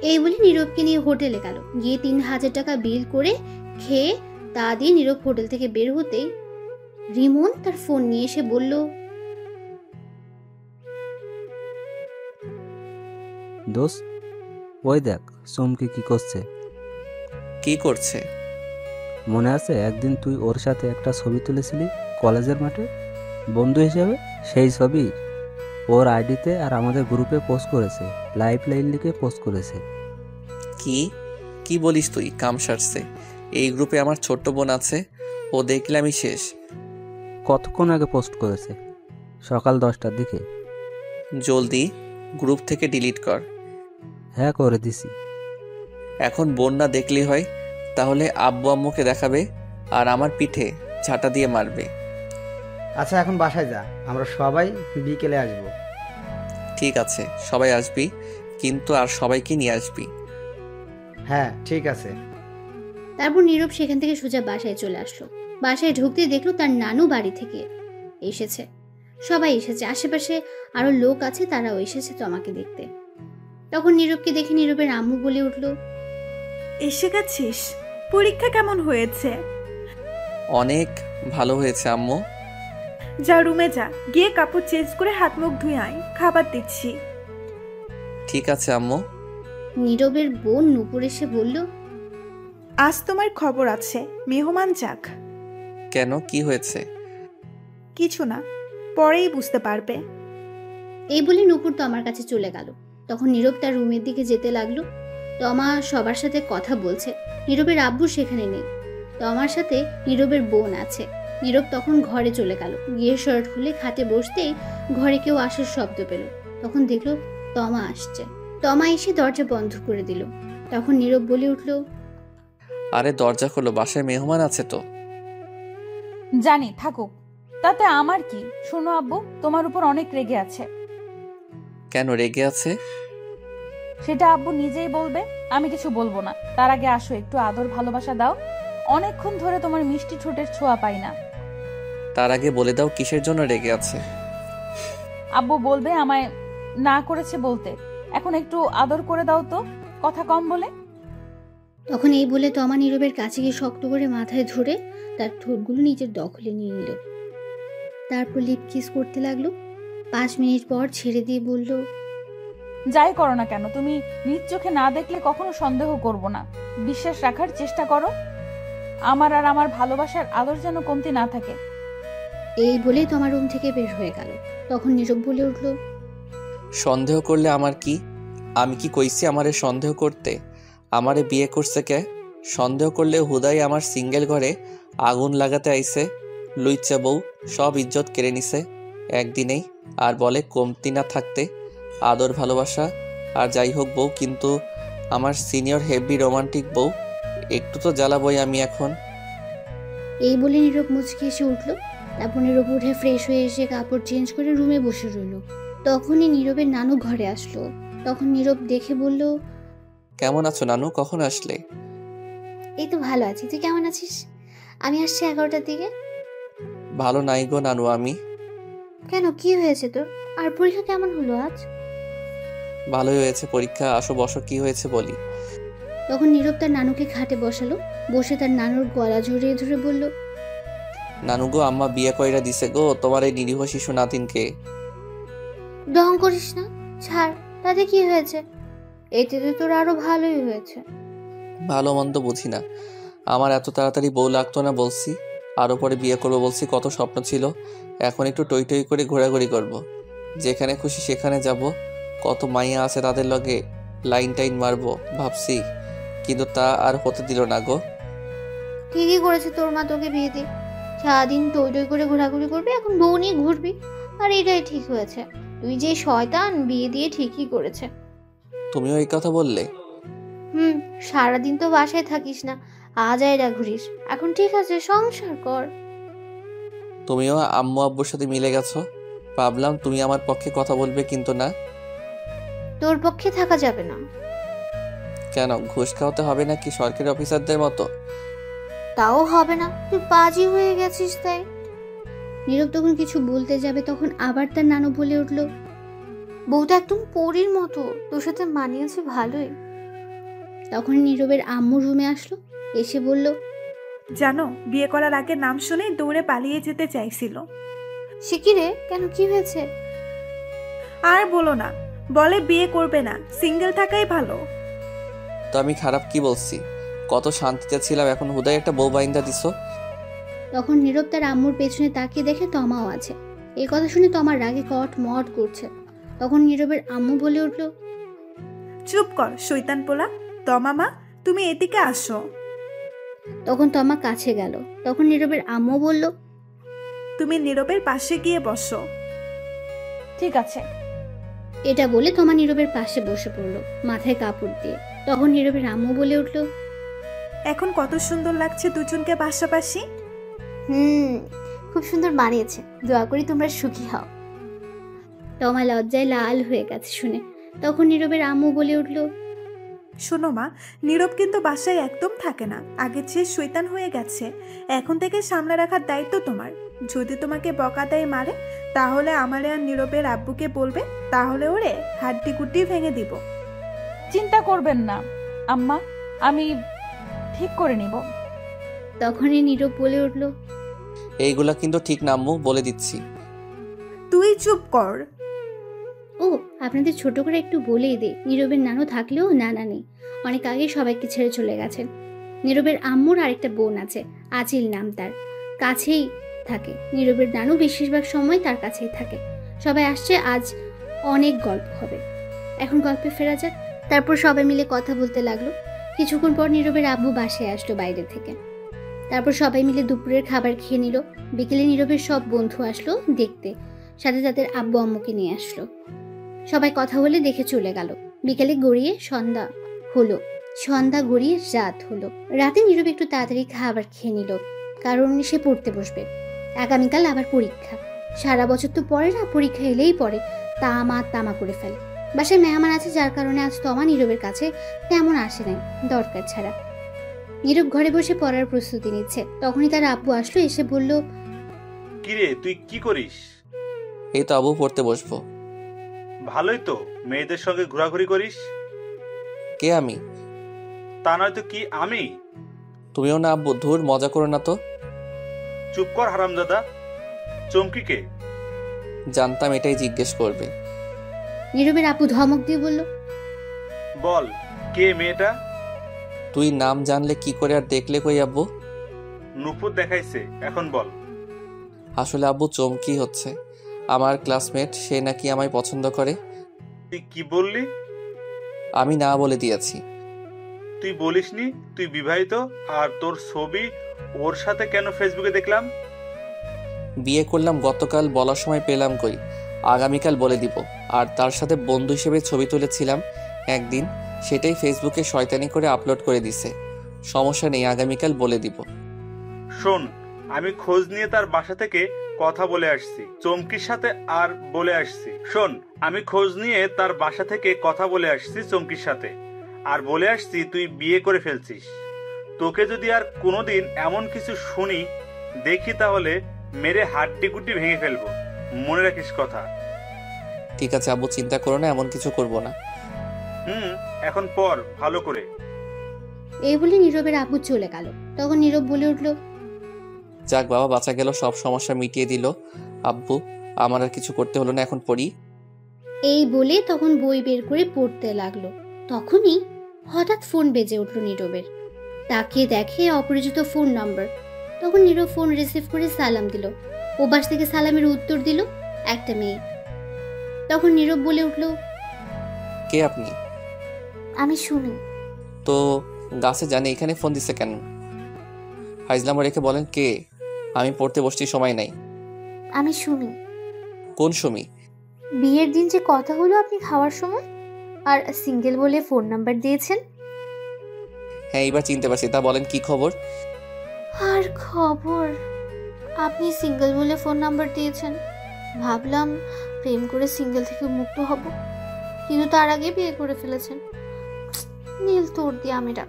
এই বলে নীরবকে নিয়ে হোটেলে গেল। গিয়ে 3000 টাকা বিল করে খেয়ে তা দিয়ে নীরব হোটেল থেকে বের হতেই রিমন তার ফোন নিয়ে এসে বলল, দোস্ত, ওই দেখ চুমকি কি করছে। কি করছে? মনে আছে একদিন তুই ওর সাথে একটা ছবি তুলেছিলি কলেজের মাঠে বন্ধু হিসেবে? সেই ছবি ওর আইডিতে আর আমাদের গ্রুপে পোস্ট করেছে, লাইফ লাইন লিখে পোস্ট করেছে। কি কি বলিস তুই? কাম সারছে। এই গ্রুপে আমার ছোট্ট বোন আছে, ও দেখলে আমি শেষ। কতক্ষণ আগে পোস্ট করেছে? সকাল 10টার দিকে। জলদি গ্রুপ থেকে ডিলিট কর। হ্যাঁ, করে দিছি। এখন বোন না দেখলেই হয়? তাহলে আব্বু আম্মুকে দেখাবে আর আমার পিঠে ঝাঁটা দিয়ে মারবে। আচ্ছা এখন বাসায় যা, আমরা সবাই বিকেলে আসব। ঠিক আছে, সবাই আসবি, কিন্তু আর সবাইকে নিয়ে আসবি। হ্যাঁ ঠিক আছে। তারপর নীরব সেখান থেকে সোজা বাসায় চলে আসলো। বাসায় ঢুকতে দেখলো তার নানু বাড়ি থেকে এসেছে। সবাই এসেছে, আশেপাশে আরো লোক আছে, তারাও এসেছে তো আমাকে দেখতে। তখন নীরবকে দেখে নীরবের আম্মু বলে উঠলো, এসে গেছিস? পরীক্ষা কেমন হয়েছে? অনেক ভালো হয়েছে আম্মু। যা রুমে যা, গিয়ে কাপড় চেঞ্জ করে হাত মুখ ধুয়ে আয়, খাবার দিচ্ছি। ঠিক আছে আম্মু। নীরবের বোন নূপুর এসে বলল, আজ তোমার খবর আছে, মেহমান যাক। কেন, কি হয়েছে? কিছু না, পরেই বুঝতে পারবে। এই বলে নূপুর তো আমার কাছে চলে গেল। তখন নীরব তার রুমের দিকে যেতে লাগলো। তমা সবার সাথে কথা বলছে, নীরবের আব্বু সেখানে নেই। তমার সাথে নীরবের বোন আছে। নীরব তখন ঘরে চলে গেল। গিয়ে শার্ট খুলে খাটে বসতেই ঘরে কেউ আসার শব্দ পেল। তখন দেখলো তমা আসছে। তমা এসে দরজা বন্ধ করে দিল। তখন নীরব বলে উঠল, আরে দরজা খোলো, বাসায় মেহমান আছে তো। জানি, থাকুক, তাতে আমার কি। শোনো আব্বু, তোমার উপর অনেক রেগে আছে। কেন রেগে আছে? সেটা আব্বু নিজেই বলবে, আমি কিছু বলবো না। তার আগে আসো, একটু আদর ভালোবাসা দাও। অনেকক্ষণ ধরে তোমার মিষ্টি ঠোঁটের ছোঁয়া পাই না। তার আগে বলে দাও কিসের জন্য রেগে আছে। আব্বু বলবে আমায় না করেছে বলতে। এখন একটু আদর করে দাও তো, কথা কম বলে। তখন এই বলে তমা নীরবের কাছে গিয়ে শক্ত করে মাথায় ধরে তার ঠোঁটগুলো নিজের দখলে নিয়ে নিল। তারপর লিপ কিস করতে লাগলো। 5 মিনিট পর ছেড়ে দিয়ে বলল, যাই করো না কেন, তুমি নিজ চোখে না দেখলে কখনো সন্দেহ করব না। বিশ্বাস রাখার চেষ্টা করো। আমার আর আমার ভালোবাসার আদর যেন কমতি না থাকে। এই বলে তমা রুম থেকে বের হয়ে গেল। তখন নীরব বলে উঠল, সন্দেহ করলে আমার কি? আমি কি কইছি আমারে সন্দেহ করতে? আমারে বিয়ে করছে কে? সন্দেহ করলে হুদাই আমার সিঙ্গেল ঘরে আগুন লাগাতে আইছে। লুইচ্চা বউ সব ইজ্জত কেড়ে নিছে একদিনেই। আর বলে কমতি না থাকতে আদর ভালোবাসা। আর যাই হোক বউ কিন্তু আমার সিনিয়র হেভি রোমান্টিক বউ, একটু তো জ্বালাবই আমি এখন। এই বলে নীরব মুচকি এসে উঠল। তারপর নীরব উঠে ফ্রেশ হয়ে এসে কাপড় চেঞ্জ করে রুমে বসে রইল। তখনই নীরবের নানু ঘরে আসলো। তখন নীরব দেখে বলল, কেমন আছো নানু, কখন আসলে? এই তো ভালো আছি, তুই কেমন আছিস? আমি আসছি 11টার দিকে। ভালো নাই গো নানু আমি। কেন, কি হয়েছে তোর? আর পরীক্ষা কেমন হলো আজ? ভালোই হয়েছে পরীক্ষা, আসো বসো, কি হয়েছে বলি। তখন নীরব তার নানুকে খাটে বসালো। বসে তার নানুর গলা জড়িয়ে ধরে বলল, নানু গো, আম্মা বিয়ে কইরা দিছে গো তোমার এই নিরীহ শিশু নাতিনকে। ডং করিস না, ছাড়। তাতে কি হয়েছে? এতে তো তোর আরো ভালোই হয়েছে। ভালো মন্দ বুঝি না, আমার এত তাড়াতাড়ি বউ লাগতো না বলছি। আরও পরে বিয়ে করবো বলছি, কত স্বপ্ন ছিল। এখন একটু টই টই করে ঘোরাঘুরি করব। যেখানে খুশি সেখানে যাব। কত মাইয়া আছে তাদের লগে লাইন টাইন মারবো ভাবছি, কিন্তু তা আর হতে দিল না গো। ঠিকই করেছে তোর মা তোকে বিয়ে দিয়ে। সারাদিন টই টই করে ঘোরাঘুরি করবি, এখন বউ নিয়ে ঘুরবি। আর এটাই ঠিক হয়েছে। তুই যে শয়তান, বিয়ে দিয়ে ঠিকই করেছে। তুমিও এই কথা বললে? সারাদিন তো বাসায় থাকিস না, আজ আয়রা ঘুরিস। এখন ঠিক আছে, সংসার কর। তুমিও আম্মু আব্বুর সাথে মিলে গেছো। ভাবলাম তুমি আমার পক্ষে কথা বলবে, কিন্তু না। তোর পক্ষে থাকা যাবে না। কেন, ঘুষ খাওয়াতে হবে নাকি সরকারি অফিসারদের মতো? তাও হবে না, তুই পাজি হয়ে গেছিস তাই। নীরব তখন কিছু বলতে যাবে, তখন আবার তার নানু বলে উঠল, বউটা একদম পরীর মতো, তোর সাথে মানিয়েছে ভালোই। তখন নীরবের আম্মু রুমে আসলো। এসে বলল, জানো, বিয়ে করার আগে নাম শুনে দৌড়ে পালিয়ে যেতে চাইছিল। সে কি রে, কেন, কি হয়েছে? আর বলো না, বলে বিয়ে করবে না, সিঙ্গেল থাকাই ভালো। তো আমি খারাপ কি বলছি? কত শান্তিতে ছিলাম, এখন হুদাই একটা বউ বাইন্দা দিছো। তখন নীরব তার আম্মুর পেছনে তাকিয়ে দেখে তমাও আছে। এই কথা শুনে তমার রাগে কট মট করছে। তখন নীরবের আম্মু বলে উঠল, চুপ কর শয়তান পোলা। তমা মা, তুমি এদিকে আসো। তখন তমা কাছে গেল। তখন নীরবের আম্মু বলল, তুমি নীরবের পাশে গিয়ে বসো। ঠিক আছে। এটা বলে তমা নীরবের পাশে বসে পড়লো, মাথায় কাপড় দিয়ে। তখন নীরবের আম্মু বলে উঠল, এখন কত সুন্দর লাগছে দুজনকে পাশাপাশি। খুব সুন্দর মানিয়েছে, দোয়া করি তোমরা সুখী হও। তমা লজ্জায় লাল হয়ে গেছে শুনে। তখন নীরবের আম্মু বলে উঠল, শোনো মা, নীরব কিন্তু বাসায় একদম থাকে না, আগের চেয়ে শয়তান হয়ে গেছে। এখন থেকে সামলে রাখার দায়িত্ব তোমার। যদি তোমাকে বকা দেয় মারে, তাহলে আমার আর নীরবের আব্বুকে বলবে, তাহলে ওরে হাড্ডি কুড্ডি ভেঙে দিব। চিন্তা করবেন না আম্মা, আমি ঠিক করে নিব। তখনই নীরব বলে উঠল, এইগুলা কিন্তু ঠিক না আম্মু, বলে দিচ্ছি। তুই চুপ কর। ও, আপনাদের ছোট করে একটু বলেই দে, নীরবের নানু থাকলেও নানা নেই, অনেক আগে সবাইকে ছেড়ে চলে গেছেন। নীরবের আম্মুর আরেকটা বোন আছে, আচিল নাম তার, কাছেই থাকে। নীরবের নানু বেশিরভাগ সময় তার কাছেই থাকে। সবাই আসছে, আজ অনেক গল্প হবে। এখন গল্পে ফেরা যাক। তারপর সবাই মিলে কথা বলতে লাগলো। কিছুক্ষণ পর নীরবের আব্বু বাসায় আসলো বাইরে থেকে। তারপর সবাই মিলে দুপুরের খাবার খেয়ে নিল। বিকেলে নীরবের সব বন্ধু আসলো দেখতে, সাথে তাদের আব্বু আম্মুকে নিয়ে আসলো। সবাই কথা বলে দেখে চলে গেল। বিকেলে গড়িয়ে সন্ধ্যা হলো, সন্ধ্যা গড়িয়ে রাত হলো। রাতে নীরব একটু তাড়াতাড়ি খাবার খেয়ে নিল, কারণ সে পড়তে বসবে। আগামীকাল আবার পরীক্ষা। সারা বছর তো পড়ে না, পরীক্ষা এলেই পড়ে তামা করে ফেলে। বাসায় মেহমান আছে, যার কারণে আজ তমা নীরবের কাছে তেমন আসে নাই দরকার ছাড়া। নীরব ঘরে বসে পড়ার প্রস্তুতি নিচ্ছে। তখনই তার আব্বু আসলো, এসে বলল, কিরে তুই কি করিস? এই তো আবু, পড়তে বসবো। ভালোই তো, মেয়েদের সঙ্গে ঘোরাঘুরি করিস। কে আমি? তা নয় তো কি আমি? তুমিও না আব্বু, ধুর মজা করো না তো। চুপ কর হারামজাদা। চমকি কে? জানতাম এটাই জিজ্ঞেস করবে। নীরবের আব্বু ধমক দিয়ে বলল, বল কে মেয়েটা? তুই নাম জানলে কি করে আর দেখলে কই আব্বু? নুপুর দেখাইছে, এখন বল। আসলে আব্বু চমকি হচ্ছে, আমার ক্লাসমেট, সে নাকি আমায় পছন্দ করে। তুই কি বললি? আমি না বলে দিয়েছি। তুই বলিসনি তুই বিবাহিত, আর তোর ছবি ওর সাথে কেন ফেসবুকে দেখলাম? বিয়ে করলাম গতকাল, বলার সময় পেলাম কই, আগামীকাল বলে দিব। আর তার সাথে বন্ধু হিসেবে ছবি তুলেছিলাম একদিন, সেটাই ফেসবুকে শয়তানি করে আপলোড করে দিছে। সমস্যা নেই, আগামীকাল বলে দিব। শোন, আমি খোঁজ নিয়ে তার বাসা থেকে কথা বলে আসছি চমকির সাথে, আর বলে আসছি, শোন, আমি খোঁজ নিয়ে তার বাসা থেকে কথা বলে আসছি চমকির সাথে, আর বলে আসছি তুই বিয়ে করে ফেলছিস। তোকে যদি আর কোনোদিন এমন কিছু শুনি দেখি, তাহলে মেরে হাড্ডি গুড্ডি ভেঙে ফেলবো, মনে রাখিস কথা। ঠিক আছে আব্বু, চিন্তা করো না, এমন কিছু করব না। এখন পর ভালো করে। এই বলে নীরবের আব্বু চলে গেল। তখন নীরব বলে উঠল, যাক বাবা, বাঁচা গেল, সব সমস্যা মিটিয়ে দিল আব্বু। আমার আর কিছু করতে হলো না, এখন পড়ি। এই বলে তখন বই বের করে পড়তে লাগলো। তখনই হঠাৎ ফোন বেজে উঠল নীরবের। তাকে দেখে অপরিচিত ফোন নাম্বার। তখন নীরব ফোন রিসিভ করে সালাম দিল। ওপাশ থেকে সালামের উত্তর দিল একটা মেয়ে। তখন নীরব বলে উঠল, কে আপনি? আমি শুনি। তো গাছে জানে, এখানে ফোন দিছে কেন? ফাইজলাম রেখে বলেন কে? আমি পড়তে বসছি, সময় নাই। আমি শুনি। কোন সুমি? বিয়ের দিন যে কথা হলো আপনি খাওয়ার সময়, আর সিঙ্গেল বলে ফোন নাম্বার দিয়েছেন। হ্যাঁ, এবার চিনতে পারছি। তা বলেন কি খবর? আর খবর, আপনি সিঙ্গেল বলে ফোন নাম্বার দিয়েছেন। ভাবলাম প্রেম করে সিঙ্গেল থেকে মুক্ত হব, কিন্তু তার আগে বিয়ে করে ফেলেছেন। নীল তোর দিয়ে আমিরা।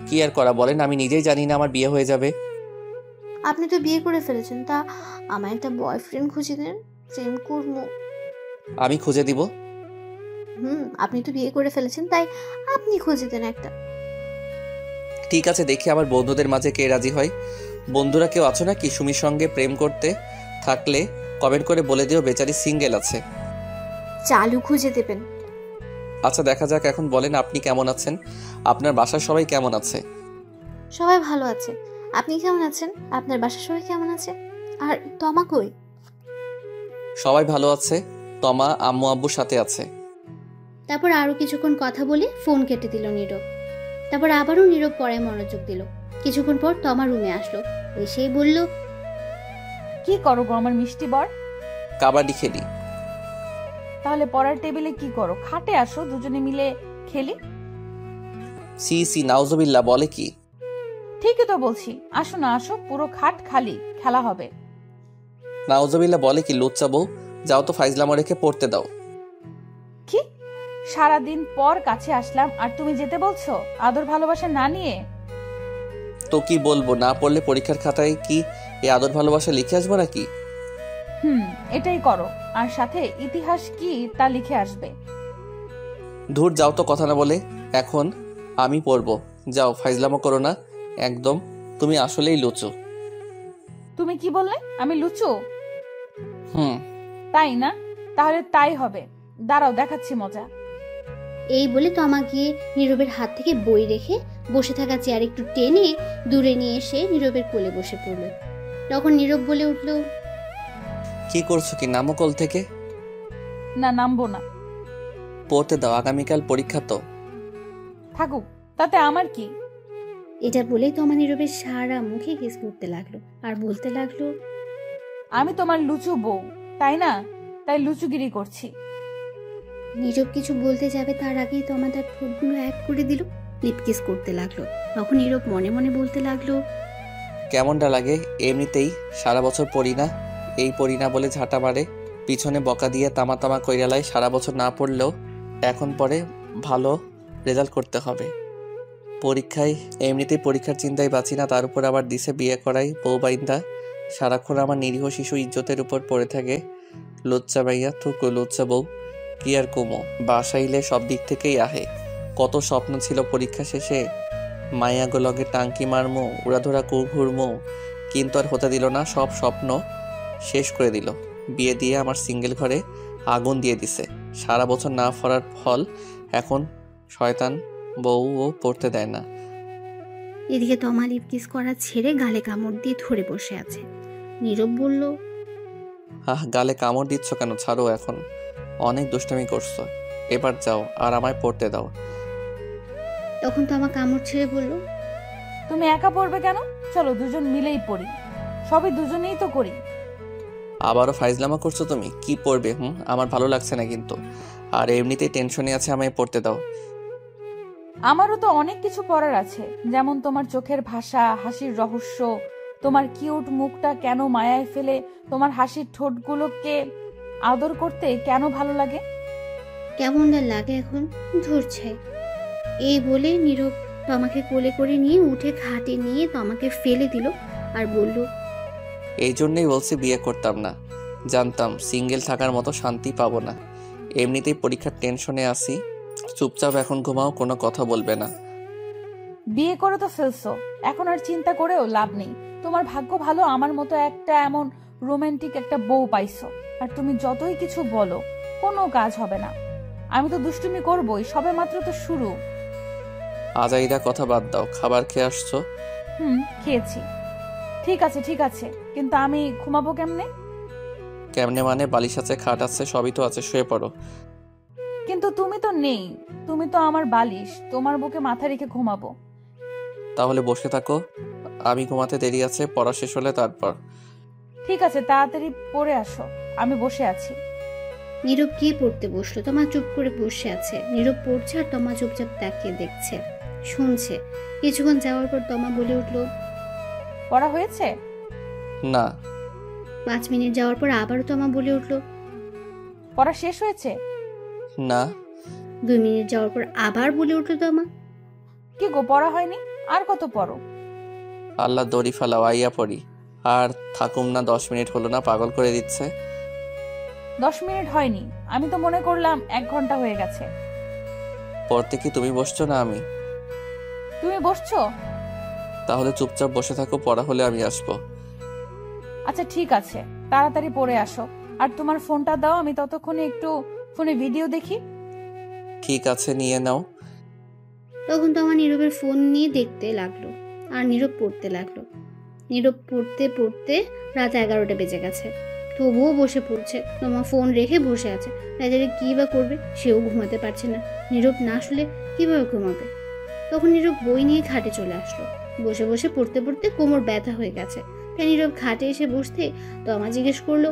কি আর করা বলেন, আমি নিজেই জানি না আমার বিয়ে হয়ে যাবে। আপনি তো বিয়ে করে ফেলেছেন, তা আমার একটা বয়ফ্রেন্ড খুঁজে দেন, প্রেম করবো। আমি খুঁজে দিব। আপনি তো বিয়ে করে ফেলেছেন, তাই আপনি খুঁজে দেন একটা। ঠিক আছে, দেখি আমার বন্ধুদের মাঝে কে রাজি হয়। বন্ধুরা কেউ আছো নাকি সুমির সঙ্গে প্রেম করতে? থাকলে কমেন্ট করে বলে দিও বেচারি সিঙ্গেল আছে। চালু খুঁজে দেবেন। আচ্ছা, দেখা যাক। এখন বলেন আপনি কেমন আছেন? আপনার বাসার সবাই কেমন আছে? সবাই ভালো আছে। আপনি কেমন আছেন? আপনার বাসার সবাই কেমন আছে? আর তমা কই? সবাই ভালো আছে। তমা আম্মু আব্বুর সাথে আছে। তারপর আরো কিছুক্ষণ কথা বলে ফোন কেটে দিল নীরব। তারপর আবারও নীরব পড়ায় মনোযোগ দিল। কিছুক্ষণ পর তমা রুমে আসলো, এসেই বলল, কি করো গো আমার মিষ্টি বর? কাবাডি খেলি। তাহলে পড়ার টেবিলে কি করো? খাটে আসো, দুজনে মিলে খেলি। সি সি, নাউজুবিল্লাহ, বলে কি? ঠিকই তো বলছি, আসো না আসো, পুরো খাট খালি, খেলা হবে। নাউজুবিল্লাহ বলে কি? লুচ্চা বউ, যাও তো ফাইজলাম রেখে পড়তে দাও। কি সারাদিন পর কাছে আসলাম আর তুমি যেতে বলছো আদর ভালোবাসা না নিয়ে? তো কি বলবো, না পড়লে পরীক্ষার খাতায় কি এই আদর ভালোবাসা লিখে আসবো নাকি? এটাই করো, আর সাথে ইতিহাস কি তা লিখে আসবে। ধুর, যাও তো কথা না বলে। এখন আমি পড়বো, যাও, ফাইজলামো করো না একদম। তুমি আসলেই লুচু। তুমি কি বললে? আমি লুচু? তাই না? তাহলে তাই হবে, দাঁড়াও দেখাচ্ছি মজা। এই বলে তমা গিয়ে নীরবের হাত থেকে বই রেখে বসে থাকা চেয়ার একটু টেনে দূরে নিয়ে এসে নীরবের কোলে বসে পড়ল। তখন নীরব বলে উঠল, কি করছো কি? নামো কোল থেকে। না, নামবো না। পড়তে দাও, আগামীকাল পরীক্ষা তো। থাকুক, তাতে আমার কি। এটা বলেই তমা নীরবের সারা মুখে কিস করতে লাগলো আর বলতে লাগলো, আমি তোমার লুচু বউ, তাই না? তাই লুচুগিরি করছি। নীরব কিছু বলতে যাবে তার আগেই তমা তার ঠোঁটগুলো এক করে দিল, লিপ কিস করতে লাগলো। তখন নীরব মনে মনে বলতে লাগলো, কেমনটা লাগে? এমনিতেই সারা বছর পড়ি না, এই পড়ি না বলে ঝাঁটা মারে, পিছনে বকা দিয়ে তামা তামা কইরালায়। সারা বছর না পড়লেও এখন পরে ভালো রেজাল্ট করতে হবে পরীক্ষায়। এমনিতেই পরীক্ষার চিন্তায় বাঁচি না, তার উপর আবার দিছে বিয়ে করাই বউ বাইন্দা। সারাক্ষণ আমার নিরীহ শিশু ইজ্জতের উপর পড়ে থাকে। লুচ্চা ভাইয়া, থুকু লুচ্চা বউ, কি আর কমো। বাসাইলে সব দিক থেকেই আহে। কত স্বপ্ন ছিল পরীক্ষা শেষে, মায়া গোলগে টাঙ্কি মারমো, উড়াধরা কু ঘুরমো, কিন্তু আর হতে দিল না। সব স্বপ্ন শেষ করে দিল। বিয়ে দিয়ে আমার সিঙ্গেল ঘরে আগুন দিয়ে দিছে। সারা বছর না পড়ার ফল এখন শয়তান বউও পড়তে দেয় না। এদিকে তমা লিপ কিস করা ছেড়ে গালে কামড় দিয়ে ধরে বসে আছে। নীরব বলল, গালে কামড় দিচ্ছ কেন? ছাড়ো এখন, অনেক দুষ্টামি করছো, এবার যাও আর আমায় পড়তে দাও। তখন তমা কামড় ছেড়ে বলল, তুমি একা পড়বে কেন? চলো দুজন মিলেই পড়ি, সবই দুজনেই তো করি। আবারও ফাইজলামা করছো তুমি? কি পড়বে? আমার ভালো লাগছে না কিন্তু, আর এমনিতেই টেনশনে আছে, আমায় পড়তে দাও। আমারও তো অনেক কিছু পড়ার আছে, যেমন তোমার চোখের ভাষা, হাসির রহস্য, তোমার কিউট মুখটা কেন মায়ায় ফেলে, তোমার হাসির ঠোঁটগুলোকে আদর করতে কেন ভালো লাগে। কেমন লাগে এখন ধরছে। এই বলে নীরব তমাকে কোলে করে নিয়ে উঠে খাটে নিয়ে তমাকে ফেলে দিল আর বলল, এই জন্যই বলছি বিয়ে করতাম না, জানতাম সিঙ্গেল থাকার মতো শান্তি পাবো না। এমনিতেই পরীক্ষার টেনশনে আসি, চুপচাপ এখন ঘুমাও, কোনো কথা বলবে না। বিয়ে করে তো ফেলছো, এখন আর চিন্তা করেও লাভ নেই। তোমার ভাগ্য ভালো আমার মতো একটা এমন রোমান্টিক একটা বউ পাইছো। আর তুমি যতই কিছু বলো কোনো কাজ হবে না। আমি তো দুষ্টুমি করবোই, সবে মাত্র তো শুরু। আজাইরা কথা বাদ দাও, খাবার খেয়ে আসছো? খেয়েছি। ঠিক আছে ঠিক আছে, কিন্তু আমি ঘুমাবো কেমনে? কেমনে মানে? বালিশ আছে, খাট আছে, সবই তো আছে, শুয়ে পড়ো। কিন্তু তুমি তো নেই, তুমি তো আমার বালিশ, তোমার বুকে মাথা রেখে ঘুমাবো। তাহলে বসে থাকো, আমি ঘুমাতে দেরি আছে, পড়া শেষ হলে তারপর। ঠিক আছে, তাড়াতাড়ি পড়ে আসো, আমি বসে আছি। নীরব কি পড়তে বসলো? তমা চুপ করে বসে আছে। নীরব পড়ছে আর তমা চুপচাপ তাকিয়ে দেখছে, শুনছে। কিছুক্ষণ যাওয়ার পর তমা বলে উঠল, পড়া হয়েছে? না। 5 মিনিট যাওয়ার পর আবারও তমা বলে উঠল, পড়া শেষ হয়েছে? না। 2 মিনিট যাওয়ার পর আবার বলে উঠল তমা, কি গো, পড়া হয়নি? আর কত পড়ো? আল্লাহ দড়ি ফালাও, আইয়া পড়ি। আর থাকুম না, 10 মিনিট হলো না, পাগল করে দিচ্ছে। 10 মিনিট হয়নি, আমি তো মনে করলাম 1 ঘন্টা হয়ে গেছে। পড়তে কি তুমি বসছো না আমি? তুমি বসছো? তাহলে চুপচাপ বসে থাকো, পড়া হলে আমি আসবো। আচ্ছা ঠিক আছে, তাড়াতাড়ি পড়ে আসো। আর তোমার ফোনটা দাও, আমি ততক্ষণে একটু ফোনে ভিডিও দেখি। ঠিক আছে, নিয়ে নাও। তখন তমা নীরবের ফোন নিয়ে দেখতে লাগলো আর নীরব পড়তে লাগলো। নীরব পড়তে পড়তে রাত 11টা বেজে গেছে, তবুও বসে পড়ছে। তমা ফোন রেখে বসে আছে। রাজারে কী বা করবে, সেও ঘুমাতে পারছে না। নীরব না শুলে কীভাবে ঘুমাবে? তখন নীরব বই নিয়ে খাটে চলে আসলো। বসে বসে পড়তে পড়তে কোমর ব্যথা হয়ে গেছে। তাই নীরব খাটে এসে বসতে তমা জিজ্ঞেস করলো,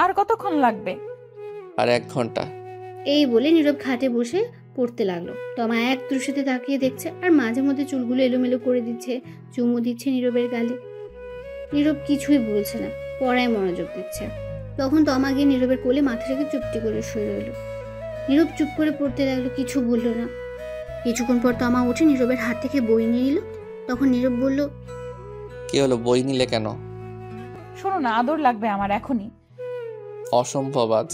আর কতক্ষণ লাগবে? আর 1 ঘন্টা। এই বলে নীরব খাটে বসে পড়তে লাগলো। তমা এক দৃষ্টিতে তাকিয়ে দেখছে আর মাঝে মধ্যে চুলগুলো এলোমেলো করে দিচ্ছে, চুমু দিচ্ছে নীরবের গালে। নীরব কিছুই বলছে না, পড়ায় মনোযোগ দিচ্ছে। তখন তমা গিয়ে নীরবের কোলে মাথা রেখে চুপটি করে শুয়ে রইল। নীরব চুপ করে পড়তে লাগলো, কিছু বলল না। কিছুক্ষণ পর তমা উঠে নীরবের হাত থেকে বই নিয়ে নিল। তখন নীরব বলল, কি হলো, বই নিলে কেন? শোনো না, আদর লাগবে আমার এখনই। অসম্ভব আজ।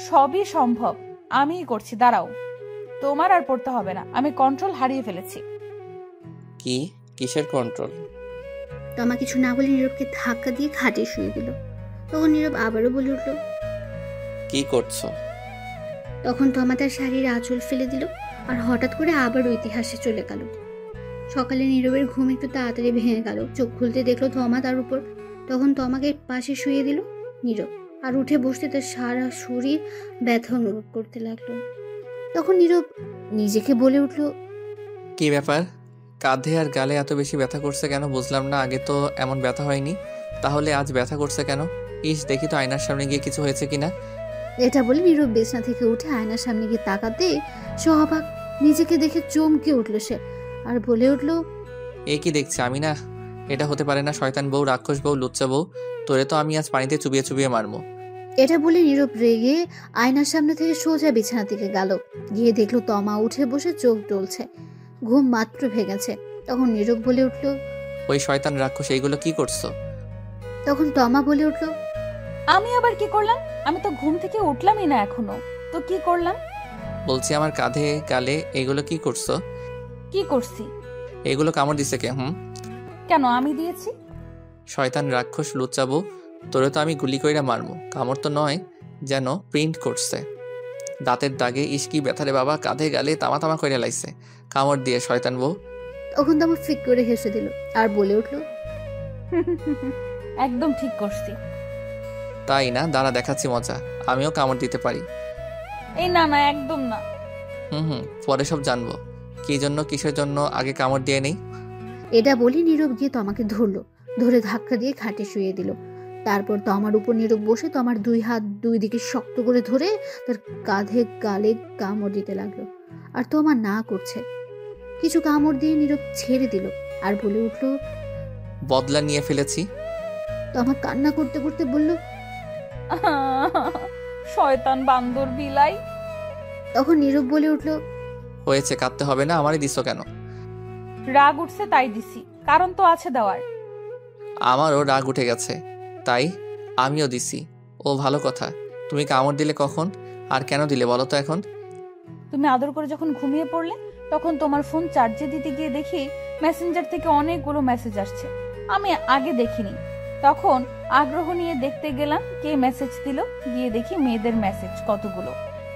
সবই সম্ভব, আমিই করছি, দাঁড়াও। তোমার আর পড়তে হবে না, আমি কন্ট্রোল হারিয়ে ফেলেছি। কি? কিসের কন্ট্রোল? তমা কিছু না বলে নীরবকে ধাক্কা দিয়ে খাটে শুয়ে দিল। তখন নীরব আবারও বলে উঠল, কি করছো? তখন তমা তার শাড়ির আঁচল ফেলে দিল আর হঠাৎ করে আবার ইতিহাসে চলে গেল। সকালে নীরবের ঘুম একটু তাড়াতাড়ি ভেঙে গেল। চোখ খুলতে দেখলো তমা তার উপর। তখন তমাকে পাশে শুয়ে দিল নীরব আর উঠে বসতে তার সারা শরীর ব্যথা অনুভব করতে লাগলো। তখন নীরব নিজেকে বলে উঠল, কি ব্যাপার, কাঁধে আর গালে এত বেশি ব্যথা করছে কেন বুঝলাম না। আগে তো এমন ব্যথা হয়নি, তাহলে আজ ব্যথা করছে কেন? ইস, দেখি তো আয়নার সামনে গিয়ে কিছু হয়েছে কিনা। এটা বলে নীরব বিছানা থেকে উঠে আয়নার সামনে গিয়ে তাকাতে সহভাগ নিজেকে দেখে চমকে উঠল সে, আর বলে উঠল, এ কি দেখছি আমি? না, এটা হতে পারে না। শয়তান বউ, রাক্ষস বউ, লুচ্চা বউ, তোরে তো আমি আজ পানিতে চুবিয়ে চুবিয়ে মারবো। এটা বলে নীরব রেগে আয়নার সামনে থেকে সোজা বিছানা থেকে গেল। গিয়ে দেখলো তমা উঠে বসে চোখ টলছে, ঘুম মাত্র ভেঙেছে। তখন নীরব বলে উঠল, ওই শয়তান রাক্ষস এইগুলো কি করছো? তখন তমা বলে উঠল, আমি আবার কি করলাম? আমি তো ঘুম থেকে উঠলামই না এখনো, তো কি করলাম? বলছি আমার কাঁধে গালে এগুলো কি করছো? কি করছি? এগুলো কামড় দিছে কে? কেন আমি দিয়েছি? শয়তান রাক্ষস লুচ্চা বউ, তোরে তো আমি গুলি কইরা মারবো। কামড় তো নয়, যেন প্রিন্ট করছে দাঁতের দাগে। ইস কি ব্যথারে বাবা, কাঁধে গালে তামা তামা কইরা লাইছে কামড় দিয়ে শয়তান বউ। তখন তমা ফিক করে হেসে দিল আর বলে উঠল, একদম ঠিক করছি। তাই না? দাঁড়া দেখাচ্ছি মজা, আমিও কামড় দিতে পারি। এই না না, একদম না। পরে সব জানবো কি জন্য কিসের জন্য, আগে কামড় দিয়ে নেই। এটা বলে নীরব গিয়ে তমাকে ধরলো, ধরে ধাক্কা দিয়ে খাটে শুয়ে দিল। তারপর তমার উপর নীরব বসে তমার দুই হাত দুই দিকে শক্ত করে ধরে তার কাঁধে গালে কামড় দিতে লাগলো। আর তমা না করছে। কিছু কামড় দিয়ে নীরব ছেড়ে দিল আর বলে উঠল, বদলা নিয়ে ফেলেছি। তমা কান্না করতে করতে বলল, শয়তান বান্দর বিলাই। তখন নীরব বলে উঠল, হয়েছে, কাঁদতে হবে না। আমারই দিছো কেন? রাগ উঠছে তাই দিছি, কারণ তো আছে দেওয়ার। আমারও রাগ উঠে গেছে, তাই আমিও দিছি। ও ভালো কথা। তুমি কামড় দিলে কখন আর কেন দিলে বলো তো এখন? তুমি আদর করে যখন ঘুমিয়ে পড়লে, তখন তোমার ফোন চার্জে দিতে গিয়ে দেখি মেসেঞ্জার থেকে অনেকগুলো মেসেজ আসছে। আমি আগে দেখিনি, তখন আগ্রহ নিয়ে দেখতে গেলাম কে মেসেজ দিল। গিয়ে দেখি মেয়েদের মেসেজ কতগুলো।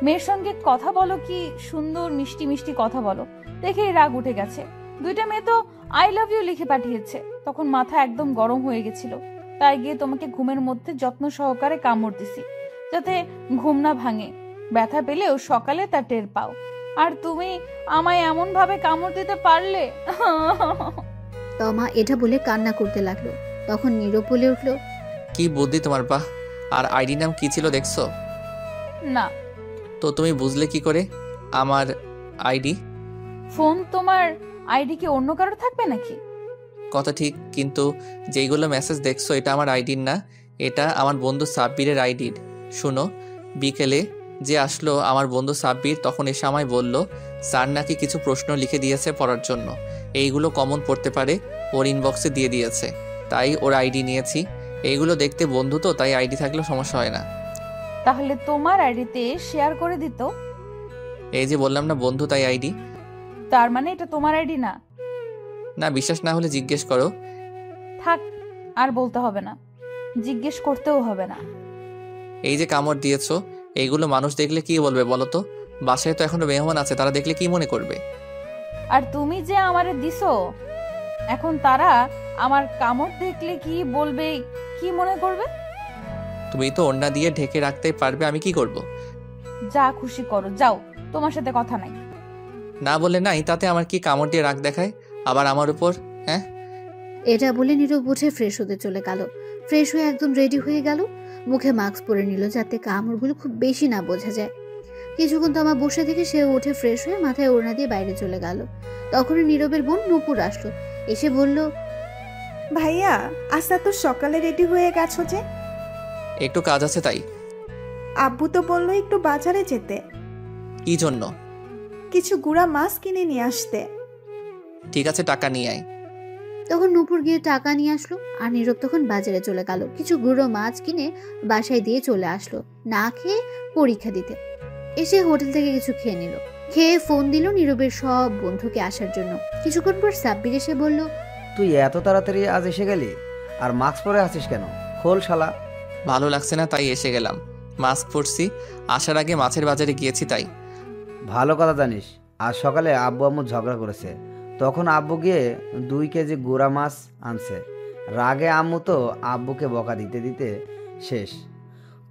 মেয়ের সঙ্গে কথা বলো, কি সুন্দর মিষ্টি মিষ্টি কথা বলো, দেখেই রাগ উঠে গেছে। দুইটা মেয়ে তো আই লাভ ইউ লিখে পাঠিয়েছে। তখন মাথা একদম গরম হয়ে গেছিল, তাই গিয়ে তোমাকে ঘুমের মধ্যে যত্ন সহকারে কামড় দিছি, যাতে ঘুম না ভাঙে। ব্যথা পেলেও সকালে তা টের পাও। আর তুমি আমায় এমন ভাবে কামড় দিতে পারলে। তমা এটা বলে কান্না করতে লাগলো। তখন নীরব বলে উঠল, কি বুদ্ধি তোমার বাহ। আর আইডি নাম কি ছিল দেখছো? না। তো তুমি বুঝলে কি করে আমার আইডি? ফোন তোমার আইডি কি অন্য কারোর থাকবে নাকি? কথা ঠিক, কিন্তু যেইগুলো মেসেজ দেখছো এটা আমার আইডির না, এটা আমার বন্ধু সাব্বিরের আইডির। শুনো, বিকেলে যে আসলো আমার বন্ধু সাব্বির, তখন এসে আমায় বলল স্যার নাকি কিছু প্রশ্ন লিখে দিয়েছে পড়ার জন্য, এইগুলো কমন পড়তে পারে, ওর ইনবক্সে দিয়ে দিয়েছে, তাই ওর আইডি নিয়েছি। এইগুলো দেখতে বন্ধু তো, তাই আইডি থাকলেও সমস্যা হয় না। তাহলে তোমার আইডিতে শেয়ার করে দিত। এই যে বললাম না বন্ধু, তাই আইডি। তার মানে এটা তোমার আইডি না? না, বিশ্বাস না হলে জিজ্ঞেস করো। থাক, আর বলতে হবে না, জিজ্ঞেস করতেও হবে না। এই যে কামড় দিয়েছো, এইগুলো মানুষ দেখলে কি বলবে বলো তো? বাসায় তো এখনো মেহমান আছে, তারা দেখলে কি মনে করবে? আর তুমি যে আমারে দিছো, এখন তারা আমার কামড় দেখলে কি বলবে, কি মনে করবে? তুমি তো ওড়না দিয়ে ঢেকে রাখতেই পারবে, আমি কি করব? যা খুশি করো, যাও, তোমার সাথে কথা নাই। না বলে নাই, তাতে আমার কি কামড় দিয়ে রাগ দেখায় আবার আমার উপর? হ্যাঁ, এটা বলে নীরব উঠে ফ্রেশ হতে চলে গেল। ফ্রেশ হয়ে একদম রেডি হয়ে গেল, মুখে মাস্ক পরে নিল যাতে কামড়গুলো খুব বেশি না বোঝা যায়। কিছুক্ষণ তমা বসে থেকে সে উঠে ফ্রেশ হয়ে মাথায় ওড়না দিয়ে বাইরে চলে গেল। তখনই নীরবের বোন নূপুর আসলো, এসে বলল, ভাইয়া আজ তো সকালে রেডি হয়ে গেছো যে? একটু কাজ আছে তাই। আব্বু তো বললো একটু বাজারে যেতে, কি জন্য? কিছু গুঁড়া মাছ কিনে নিয়ে আসতে। ঠিক আছে, টাকা নিয়ে আয়। তখন নূপুর গিয়ে টাকা নিয়ে আসলো আর নীরব তখন বাজারে চলে গেল। কিছু গুঁড়ো মাছ কিনে বাসায় দিয়ে চলে আসলো না খেয়ে পরীক্ষা দিতে। এসে হোটেল থেকে কিছু খেয়ে নিল, খেয়ে ফোন দিল নীরবের সব বন্ধুকে আসার জন্য। কিছুক্ষণ পর সাব্বির এসে বলল, তুই এত তাড়াতাড়ি আজ এসে গেলি, আর মাস্ক পরে আছিস কেন? খোল শালা। ভালো লাগছে না তাই এসে গেলাম। মাস্ক পরছি, আসার আগে মাছের বাজারে গিয়েছি তাই। ভালো কথা জানিস, আজ সকালে আব্বু আম্মু ঝগড়া করেছে, তখন আব্বু গিয়ে 2 কেজি গুঁড়া মাছ আনছে। রাগে আম্মু তো আব্বুকে বকা দিতে দিতে শেষ।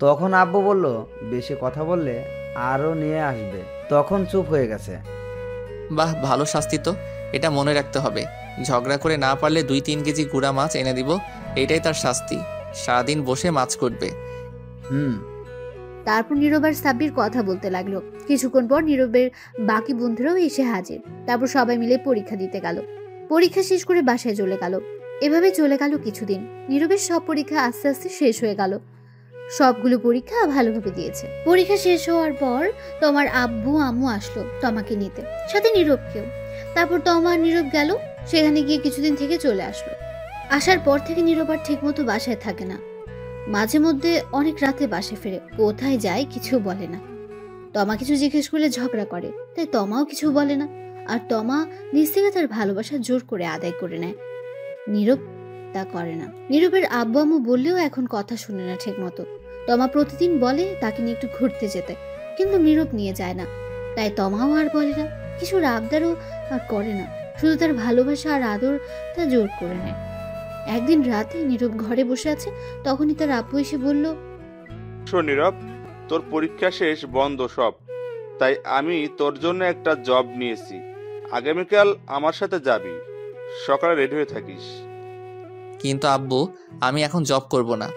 তখন আব্বু বলল বেশি কথা বললে আরও নিয়ে আসবে, তখন চুপ হয়ে গেছে। বাহ, ভালো শাস্তি তো। এটা মনে রাখতে হবে। ঝগড়া করে না পারলে 2-3 কেজি গুঁড়া মাছ এনে দিব, এটাই তার শাস্তি। সারাদিন বসে মাছ করবে। হুম। তারপর নীরব আর সাব্বির কথা বলতে লাগলো। কিছুক্ষণ পর নীরবের বাকি বন্ধুরাও এসে হাজির। তারপর সবাই মিলে পরীক্ষা দিতে গেল। পরীক্ষা শেষ করে বাসায় চলে গেল। এভাবে চলে গেল কিছুদিন। নীরবের সব পরীক্ষা আস্তে আস্তে শেষ হয়ে গেল। সবগুলো পরীক্ষা ভালোভাবে দিয়েছে। পরীক্ষা শেষ হওয়ার পর তোমার আব্বু আম্মু আসলো তোমাকে নিতে, সাথে নীরবকেও। তারপর তোমার নীরব গেল, সেখানে গিয়ে কিছুদিন থেকে চলে আসলো। আসার পর থেকে নীরব আর ঠিক মতো বাসায় থাকে না। মাঝে মধ্যে অনেক রাতে বাসায় ফেরে। কোথায় যায় কিছু বলে না। তমা কিছু জিজ্ঞেস করলে ঝগড়া করে, তাই তমাও কিছু বলে না। আর তমা নিজ থেকে তার ভালোবাসা জোর করে আদায় করে নেয়। নীরব তা করে না। নীরবের আব্বু আম্মু বললেও এখন কথা শুনে না ঠিক মতো। তমা প্রতিদিন বলে তাকে নিয়ে একটু ঘুরতে যেতে, কিন্তু নীরব নিয়ে যায় না। তাই তমাও আর বলে না, কিছু আবদারও আর করে না। শুধু তার ভালোবাসা আর আদর তা জোর করে নেয়। একদিন রাতে নীরব ঘরে বসে আছে, তখনই তার আব্বু এসে বলল, শোন নীরব, তোর পরীক্ষা শেষ, বন্ধ সব। তাই আমি তোর জন্য একটা জব নিয়েছি। আগামীকাল আমার সাথে যাবি। সকালে রেডি হয়ে থাকিস। কিন্তু আব্বু, আমি এখন জব করব না।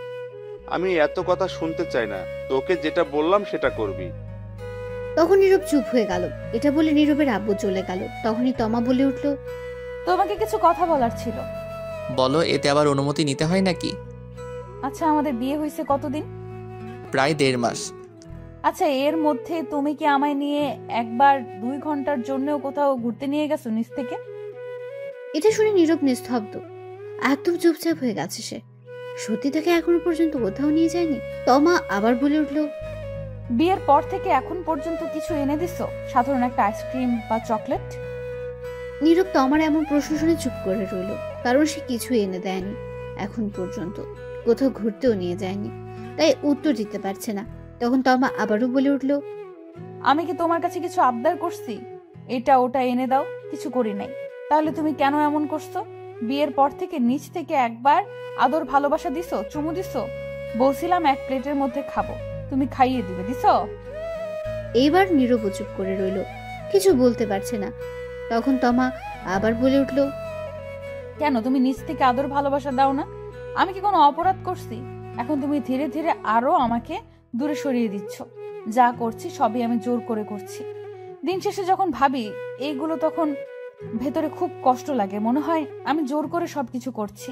আমি এত কথা শুনতে চাই না। তোকে যেটা বললাম সেটা করবি। তখন নীরব চুপ হয়ে গেল। এটা বলে নীরবের আব্বু চলে গেল। তখনই তমা বলে উঠল, তোমাকে কিছু কথা বলার ছিল। বলো, এতে আবার অনুমতি নিতে হয় নাকি? আচ্ছা, আমাদের বিয়ে হয়েছে কতদিন? প্রায় 1.5 মাস। আচ্ছা, এর মধ্যে তুমি কি আমায় নিয়ে একবার 2 ঘন্টার জন্যও কোথাও ঘুরতে নিয়ে গেছো নিজ থেকে? এটা শুনে নীরব নিস্তব্ধ, একদম চুপচাপ হয়ে গেছে সে। সত্যি তাকে এখনো পর্যন্ত কোথাও নিয়ে যায়নি। তমা আবার বলে উঠল, বিয়ের পর থেকে এখন পর্যন্ত কিছু এনে দিছো? সাধারণ একটা আইসক্রিম বা চকলেট? নীরব তমার এমন প্রশ্ন শুনে চুপ করে রইল, কারণ সে কিছু এনে দেয়নি এখন পর্যন্ত, কোথাও ঘুরতেও নিয়ে যায়নি, তাই উত্তর দিতে পারছে না। তখন তমা আবারও বলে উঠল, আমি কি তোমার কাছে কিছু আবদার করছি? এটা ওটা এনে দাও, কিছু করি নাই। তাহলে তুমি কেন এমন করছো? বিয়ের পর থেকে নিজ থেকে একবার আদর ভালোবাসা দিছো, চুমু দিছো? বলছিলাম এক প্লেটের মধ্যে খাবো, তুমি খাইয়ে দিবে, দিছো? এইবার নীরব চুপ করে রইল, কিছু বলতে পারছে না। তখন তমা আবার বলে উঠল, কেন তুমি নিজ থেকে আদর ভালোবাসা দাও না? আমি কি কোনো অপরাধ করছি? এখন তুমি ধীরে ধীরে আরো আমাকে দূরে সরিয়ে দিচ্ছ। যা করছি সবই আমি জোর করে করছি। দিন শেষে যখন ভাবি এইগুলো, তখন ভেতরে খুব কষ্ট লাগে। মনে হয় আমি জোর করে সবকিছু করছি।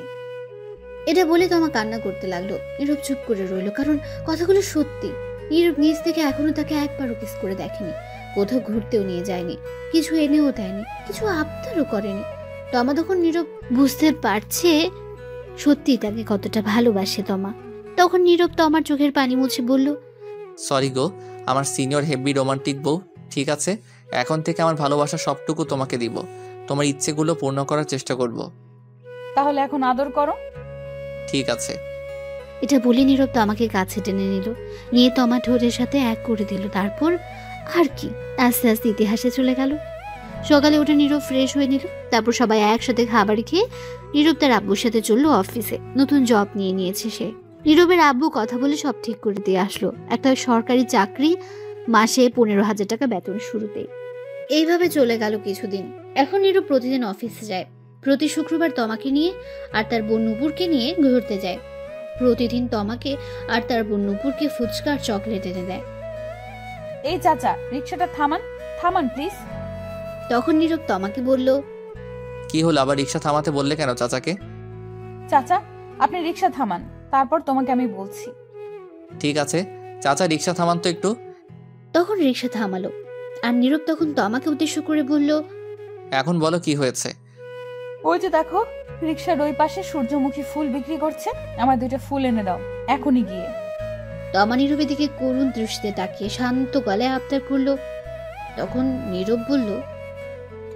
এটা বলে তমা কান্না করতে লাগলো। নীরব চুপ করে রইল, কারণ কথাগুলো সত্যি। নীরব নিজ থেকে এখনো তাকে একবারও কিস করে দেখেনি, কোথাও ঘুরতেও নিয়ে যায়নি, কিছু এনেও দেয়নি, কিছু আবদারও করেনি। তমা তখন নীরব বুঝতে পারছে সত্যি তাকে কতটা ভালোবাসে তমা। তখন নীরব তমার চোখের পানি মুছে বলল, সরি গো, আমার সিনিয়র হেভি রোমান্টিক বউ। ঠিক আছে, এখন থেকে আমার ভালোবাসা সবটুকু তোমাকে দিব। তোমার ইচ্ছেগুলো পূর্ণ করার চেষ্টা করব। তাহলে এখন আদর করো। ঠিক আছে। এটা বলে নীরব তমাকে কাছে টেনে নিল, নিয়ে তমা ঠোঁটের সাথে এক করে দিল। তারপর আর কি, আস্তে আস্তে ইতিহাসে চলে গেল। সকালে উঠে নীরব ফ্রেশ হয়ে নিল। তারপর সবাই একসাথে খাবার খেয়ে নীরব তার আব্বুর সাথে চললো অফিসে। নতুন জব নিয়েছে সে। নীরবের আব্বু কথা বলে সব ঠিক করে দিয়ে আসলো, একটা সরকারি চাকরি, মাসে 15,000 টাকা বেতন শুরুতে। এইভাবে চলে গেল কিছুদিন। এখন নীরব প্রতিদিন অফিসে যায়। প্রতি শুক্রবার তমাকে নিয়ে আর তার বোন নূপুরকে নিয়ে ঘুরতে যায়। প্রতিদিন তমাকে আর তার বোন নূপুরকে ফুচকা আর চকলেট এনে দেয়। এই চাচা, রিক্সাটা থামান, থামান প্লিজ। তখন নীরব তমাকে বলল, কি হলো, আবার রিক্সা থামাতে বললে কেন চাচাকে? চাচা, আপনি রিক্সা থামান, তারপর তোমাকে আমি বলছি। ঠিক আছে চাচা, রিক্সা থামান তো একটু। তখন রিক্সা থামালো, আর নীরব তখন তমাকে উদ্দেশ্য করে বলল, এখন বলো কি হয়েছে? ওই যে দেখো, রিক্সার ওই পাশে সূর্যমুখী ফুল বিক্রি করছে, আমার 2টা ফুল এনে দাও এখনই গিয়ে। তমা নীরবের দিকে করুণ দৃষ্টিতে তাকিয়ে শান্ত গলায় আবদার করলো। তখন নীরব বলল,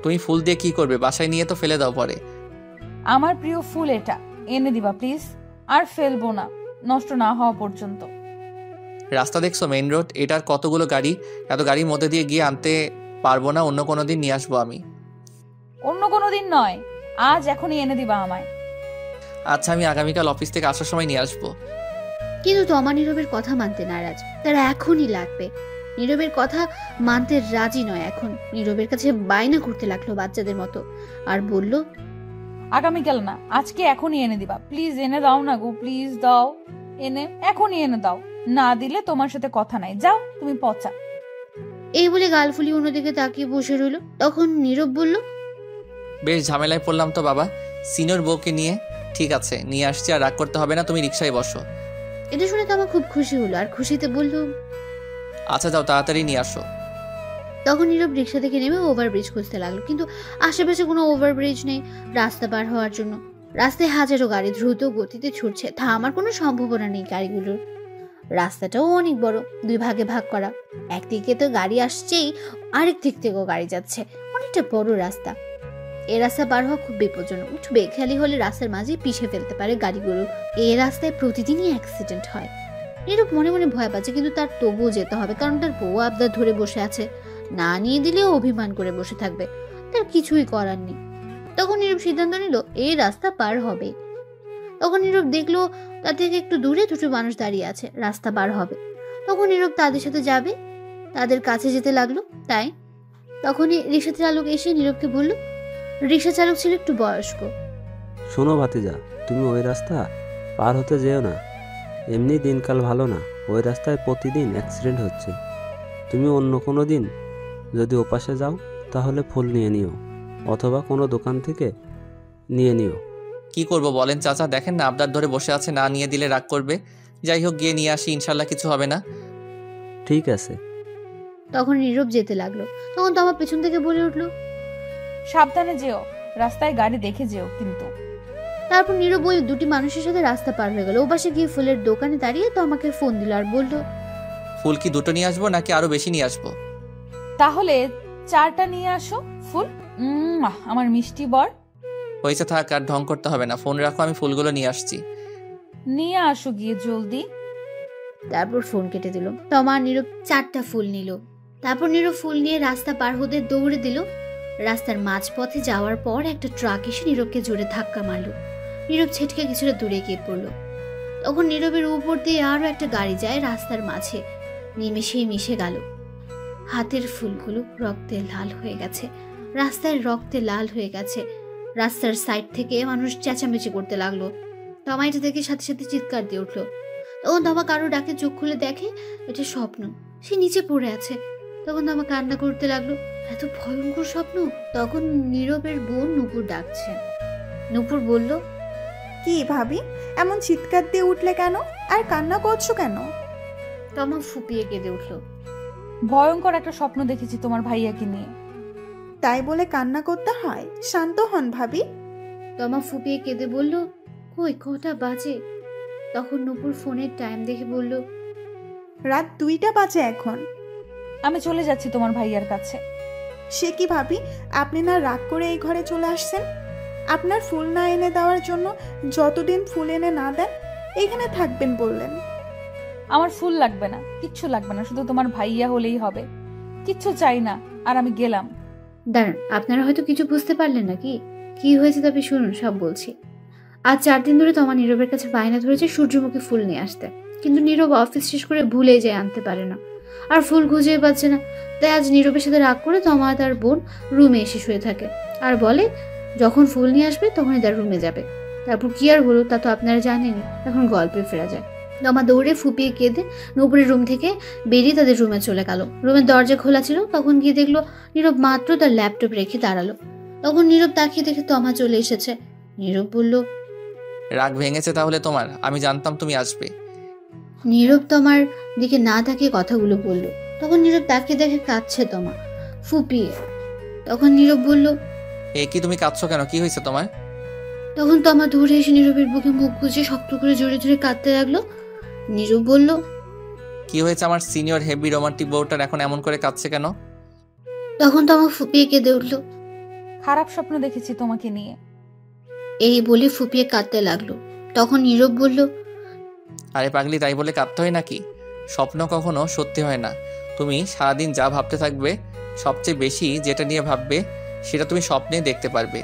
তুমি ফুল দিয়ে কি করবে? বাসায় নিয়ে তো ফেলে দাও পরে। আমার প্রিয় ফুল এটা, এনে দিবা প্লিজ। আর ফেলবো না, নষ্ট না হওয়া পর্যন্ত। রাস্তা দেখছো, মেইন রোড, এটার কতগুলো গাড়ি, এত গাড়ির মধ্যে দিয়ে গিয়ে আনতে পারবো না। অন্য কোনো দিন নিয়ে আসবো আমি। অন্য কোনো দিন নয়, আজ এখনই এনে দিবা আমায়। আচ্ছা, আমি আগামীকাল অফিস থেকে আসার সময় নিয়ে আসবো। কিন্তু তমা নীরবের কথা মানতে নারাজ। তারা এখনই লাগবে। নীরবের কথা মানতে রাজি নয় এখন। নীরবের কাছে বায়না করতে লাগলো বাচ্চাদের মতো, আর বলল, আগামীকাল না, আজকে এখনই এনে দিবা, প্লিজ এনে দাও না গো, প্লিজ দাও, এনে এখনই এনে দাও, না দিলে তোমার সাথে কথা নাই, যাও তুমি পচা। এই বলে গাল ফুলিয়ে অন্যদিকে তাকিয়ে বসে রইল। তখন নীরব বলল, বেশ ঝামেলায় পড়লাম তো বাবা, সিনিয়র বউকে নিয়ে। ঠিক আছে, নিয়ে আসছি, আর রাগ করতে হবে না, তুমি রিক্সায় বসো। এটা শুনে তমা খুব খুশি হলো, আর খুশিতে বলল, আচ্ছা যাও, তাড়াতাড়ি নিয়ে আসো। তখন নীরব রিক্সা থেকে নেমে ওভারব্রিজ খুঁজতে লাগলো, কিন্তু আশেপাশে কোনো ওভারব্রিজ নেই রাস্তা পার হওয়ার জন্য। রাস্তায় হাজারো গাড়ি দ্রুত গতিতে ছুটছে, থামার কোনো সম্ভাবনা নেই গাড়িগুলোর। রাস্তাটাও অনেক বড়, দুই ভাগে ভাগ করা। একদিকে তো গাড়ি আসছেই, আরেক দিক থেকেও গাড়ি যাচ্ছে। অনেকটা বড় রাস্তা। এই রাস্তা পার হওয়া খুব বিপজ্জনক। একটু বেখেয়ালি হলে রাস্তার মাঝে পিষে ফেলতে পারে গাড়িগুলো। এই রাস্তায় প্রতিদিনই অ্যাক্সিডেন্ট হয়। নীরব মনে মনে ভয় পাচ্ছে, কিন্তু তার তবুও যেতে হবে, কারণ তার বউ আবদার ধরে বসে আছে। না নিয়ে দিলেও অভিমান করে বসে থাকবে, তার কিছুই করার নেই। তখন নীরব সিদ্ধান্ত নিল এই রাস্তা পার হবে। তখন নীরব দেখলো তার থেকে একটু দূরে দুটো মানুষ দাঁড়িয়ে আছে, রাস্তা পার হবে। তখন নীরব তাদের সাথে যাবে, তাদের কাছে যেতে লাগলো। তাই তখনই রিক্সা চালক এসে নীরবকে বলল, রিক্সা চালক ছিল একটু বয়স্ক। শোনো ভাতিজা, তুমি ওই রাস্তা পার হতে যেও না, এমনি দিনকাল ভালো না, ওই রাস্তায় প্রতিদিন অ্যাক্সিডেন্ট হচ্ছে। তুমি অন্য কোনো দিন যদি ওপাশে যাও তাহলে ফুল নিয়ে নিও, অথবা কোনো দোকান থেকে নিয়ে নিও। কি করব বলেন চাচা, দেখেন না আবদার ধরে বসে আছে, না নিয়ে দিলে রাগ করবে। যাই হোক, গিয়ে নিয়ে আসি, ইনশাল্লাহ কিছু হবে না। ঠিক আছে। তখন নীরব যেতে লাগলো। তখন তমা পেছন থেকে বলে উঠলো, সাবধানে যেও, রাস্তায় গাড়ি দেখে যেও কিন্তু। তারপর নীরব ওই দুটি মানুষের সাথে রাস্তা পার হয়ে গেল। ওপাশে গিয়ে ফুলের দোকানে দাঁড়িয়ে তমাকে ফোন দিল আর বলল, ফুল কি দুটো নিয়ে আসবো নাকি আরো বেশি নিয়ে আসবো? তাহলে 4টা নিয়ে আসো ফুল। আমার মিষ্টি বর। হয়েছে, থাক, আর ঢং করতে হবে না, ফোন রাখো, আমি ফুলগুলো নিয়ে আসছি। নিয়ে আসো গিয়ে জলদি। তারপর ফোন কেটে দিল। তমা আর নীরব 4টা ফুল নিল। তারপর নীরব ফুল নিয়ে রাস্তা পার হতে দৌড়ে দিল। রাস্তার মাঝপথে যাওয়ার পর একটা ট্রাক এসে নীরবকে জোরে ধাক্কা মারল। নীরব ছেটকে কিছুটা দূরে গিয়ে পড়ল। তখন নীরবের উপর দিয়ে আরো একটা গাড়ি যায় রাস্তার মাঝে, নিমেষেই মিশে গেল। হাতের ফুলগুলো রক্তে লাল হয়ে গেছে, রাস্তায় রক্তে লাল হয়ে গেছে। রাস্তার সাইড থেকে মানুষ চেঁচামেচি করতে লাগলো। তমা এটা দেখে সাথে সাথে চিৎকার দিয়ে উঠলো। তখন তমা কারো ডাকে চোখ খুলে দেখে এটা স্বপ্ন, সে নিচে পড়ে আছে। তখন তমা কান্না করতে লাগলো, এত ভয়ঙ্কর স্বপ্ন। তখন নীরবের বোন নূপুর ডাকছে। নূপুর বলল, কি ভাবি, এমন চিৎকার দিয়ে উঠলে কেন, আর কান্না করছো কেন? তমা ফুপিয়ে কেঁদে উঠলো। ভয়ঙ্কর একটা স্বপ্ন দেখেছি তোমার ভাইয়াকে নিয়ে। তাই বলে কান্না করতে হয়? শান্ত হন ভাবি। তমা ফুপিয়ে কেঁদে বলল, কই কটা বাজে? তখন নূপুর ফোনের টাইম দেখে বলল, রাত 2টা বাজে এখন। আমি চলে যাচ্ছি তোমার ভাইয়ার কাছে। সে কি ভাবি, আপনি না রাগ করে এই ঘরে চলে আসছেন? আপনার ফুল না এনে দেওয়ার জন্য যতদিন ফুল এনে না দেন এখানে থাকবেন বললেন। আমার ফুল লাগবে না, কিচ্ছু লাগবে না, শুধু তোমার ভাইয়া হলেই হবে, কিচ্ছু চাই না। আর আমি গেলাম। দাঁড়ান, আপনারা হয়তো কিছু বুঝতে পারলেন না। কি হয়েছে তবে শুনুন, সব বলছি। আজ 4 দিন ধরে তমা নীরবের কাছে বায়না ধরেছে সূর্যমুখী ফুল নিয়ে আসতে, কিন্তু নীরব অফিস শেষ করে ভুলে যায়, আনতে পারে না, আর ফুল খুঁজে পাচ্ছে না। তাই আজ নীরবের সাথে রাগ করে তমা তার বোন রুমে এসে শুয়ে থাকে, আর বলে যখন ফুল নিয়ে আসবে তখনই তার রুমে যাবে। তারপর কি আর হলো তা তো আপনারা জানেনই। এখন গল্পে ফেরা যায়। তমা দৌড়ে ফুপিয়ে কেঁদে নূপুরের রুম থেকে বেরিয়ে তাদের রুমে চলে গেল। রুমের দরজা খোলা ছিল। তখন গিয়ে দেখলো নীরব মাত্র তার ল্যাপটপ রেখে দাঁড়ালো। তখন নীরব তাকিয়ে দেখে তমা চলে এসেছে। নীরব বলল, রাগ ভেঙেছে তাহলে তোমার? আমি জানতাম তুমি আসবে। নীরব তমার দিকে না তাকিয়ে কথাগুলো বলল। তখন নীরব তাকিয়ে দেখে কাঁদছে তমা, ফুপিয়ে। তখন নীরব বলল, এ কি, তুমি কাঁদছো কেন? কি হয়েছে তোমার? তখন তমা দৌড়ে এসে নীরবের বুকে মুখ গুজে শক্ত করে জোরে জোরে কাঁদতে লাগলো। নীরব বলল, কি হয়েছে? আমার সিনিয়র হেভি রোমান্টিক বউটার এখন এমন করে কাঁদছে কেন? তখন তমা ফুপিয়ে কেঁদে উঠল। খারাপ স্বপ্ন দেখেছি তোমাকে নিয়ে। এই বলে ফুপিয়ে কাঁদতে লাগলো। তখন নীরব বলল, আরে পাগলি, তাই বলে কাঁদতে হয় নাকি? স্বপ্ন কখনো সত্যি হয় না। তুমি সারাদিন যা ভাবতে থাকবে, সবচেয়ে বেশি যেটা নিয়ে ভাববে সেটা তুমি স্বপ্নেই দেখতে পারবে।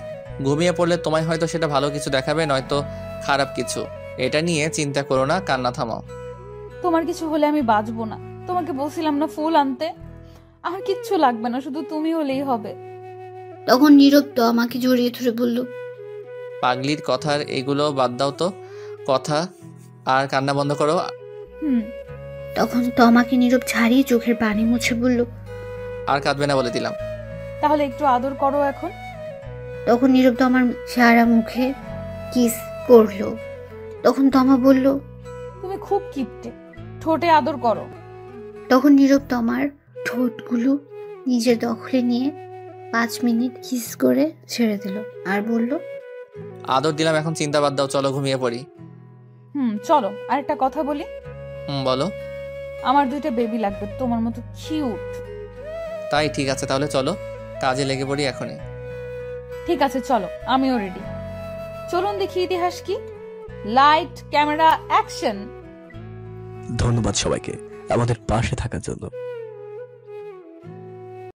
ঘুমিয়ে পড়লে তোমায় হয়তো সেটা ভালো কিছু দেখাবে, নয়তো খারাপ কিছু। এটা নিয়ে চিন্তা করো না, কান্না থামাও। তোমার কিছু হলে আমি বাঁচবো না। তোমাকে বলছিলাম না ফুল আনতে? আমার কিচ্ছু লাগবে না, শুধু তুমি হলেই হবে। তখন নীরব তো আমাকে জড়িয়ে ধরে বলল, পাগলির কথার এগুলো বাদ দাও তো, কথা আর কান্না বন্ধ করো। তখন তো আমাকে নীরব ছাড়িয়ে চোখের পানি মুছে বলল, আর কাঁদবে না বলে দিলাম। তাহলে একটু আদর করো এখন। তখন নীরব তো আমার সারা মুখে কিস করলো। তখন তমা বলল, তুমি খুব কিপটে, ঠোঁটে আদর করো। তখন নীরব তো আমার ঠোঁটগুলো নিজের দখলে নিয়ে 5 মিনিট কিস করে ছেড়ে দিল আর বলল, আদর দিলাম, এখন চিন্তা বাদ দাও, চলো ঘুমিয়ে পড়ি। চলো। আরেকটা কথা বলি। বলো। আমার 2টা বেবি লাগবে, তোমার মতো কিউট। তাই ঠিক আছে, তাহলে চলো কাজে লেগে পড়ি এখনই। ঠিক আছে চলো, আমিও রেডি। চলুন দেখি ইতিহাস কি। Light, camera, action. ধন্যবাদ সবাইকে আমাদের পাশে থাকার জন্য।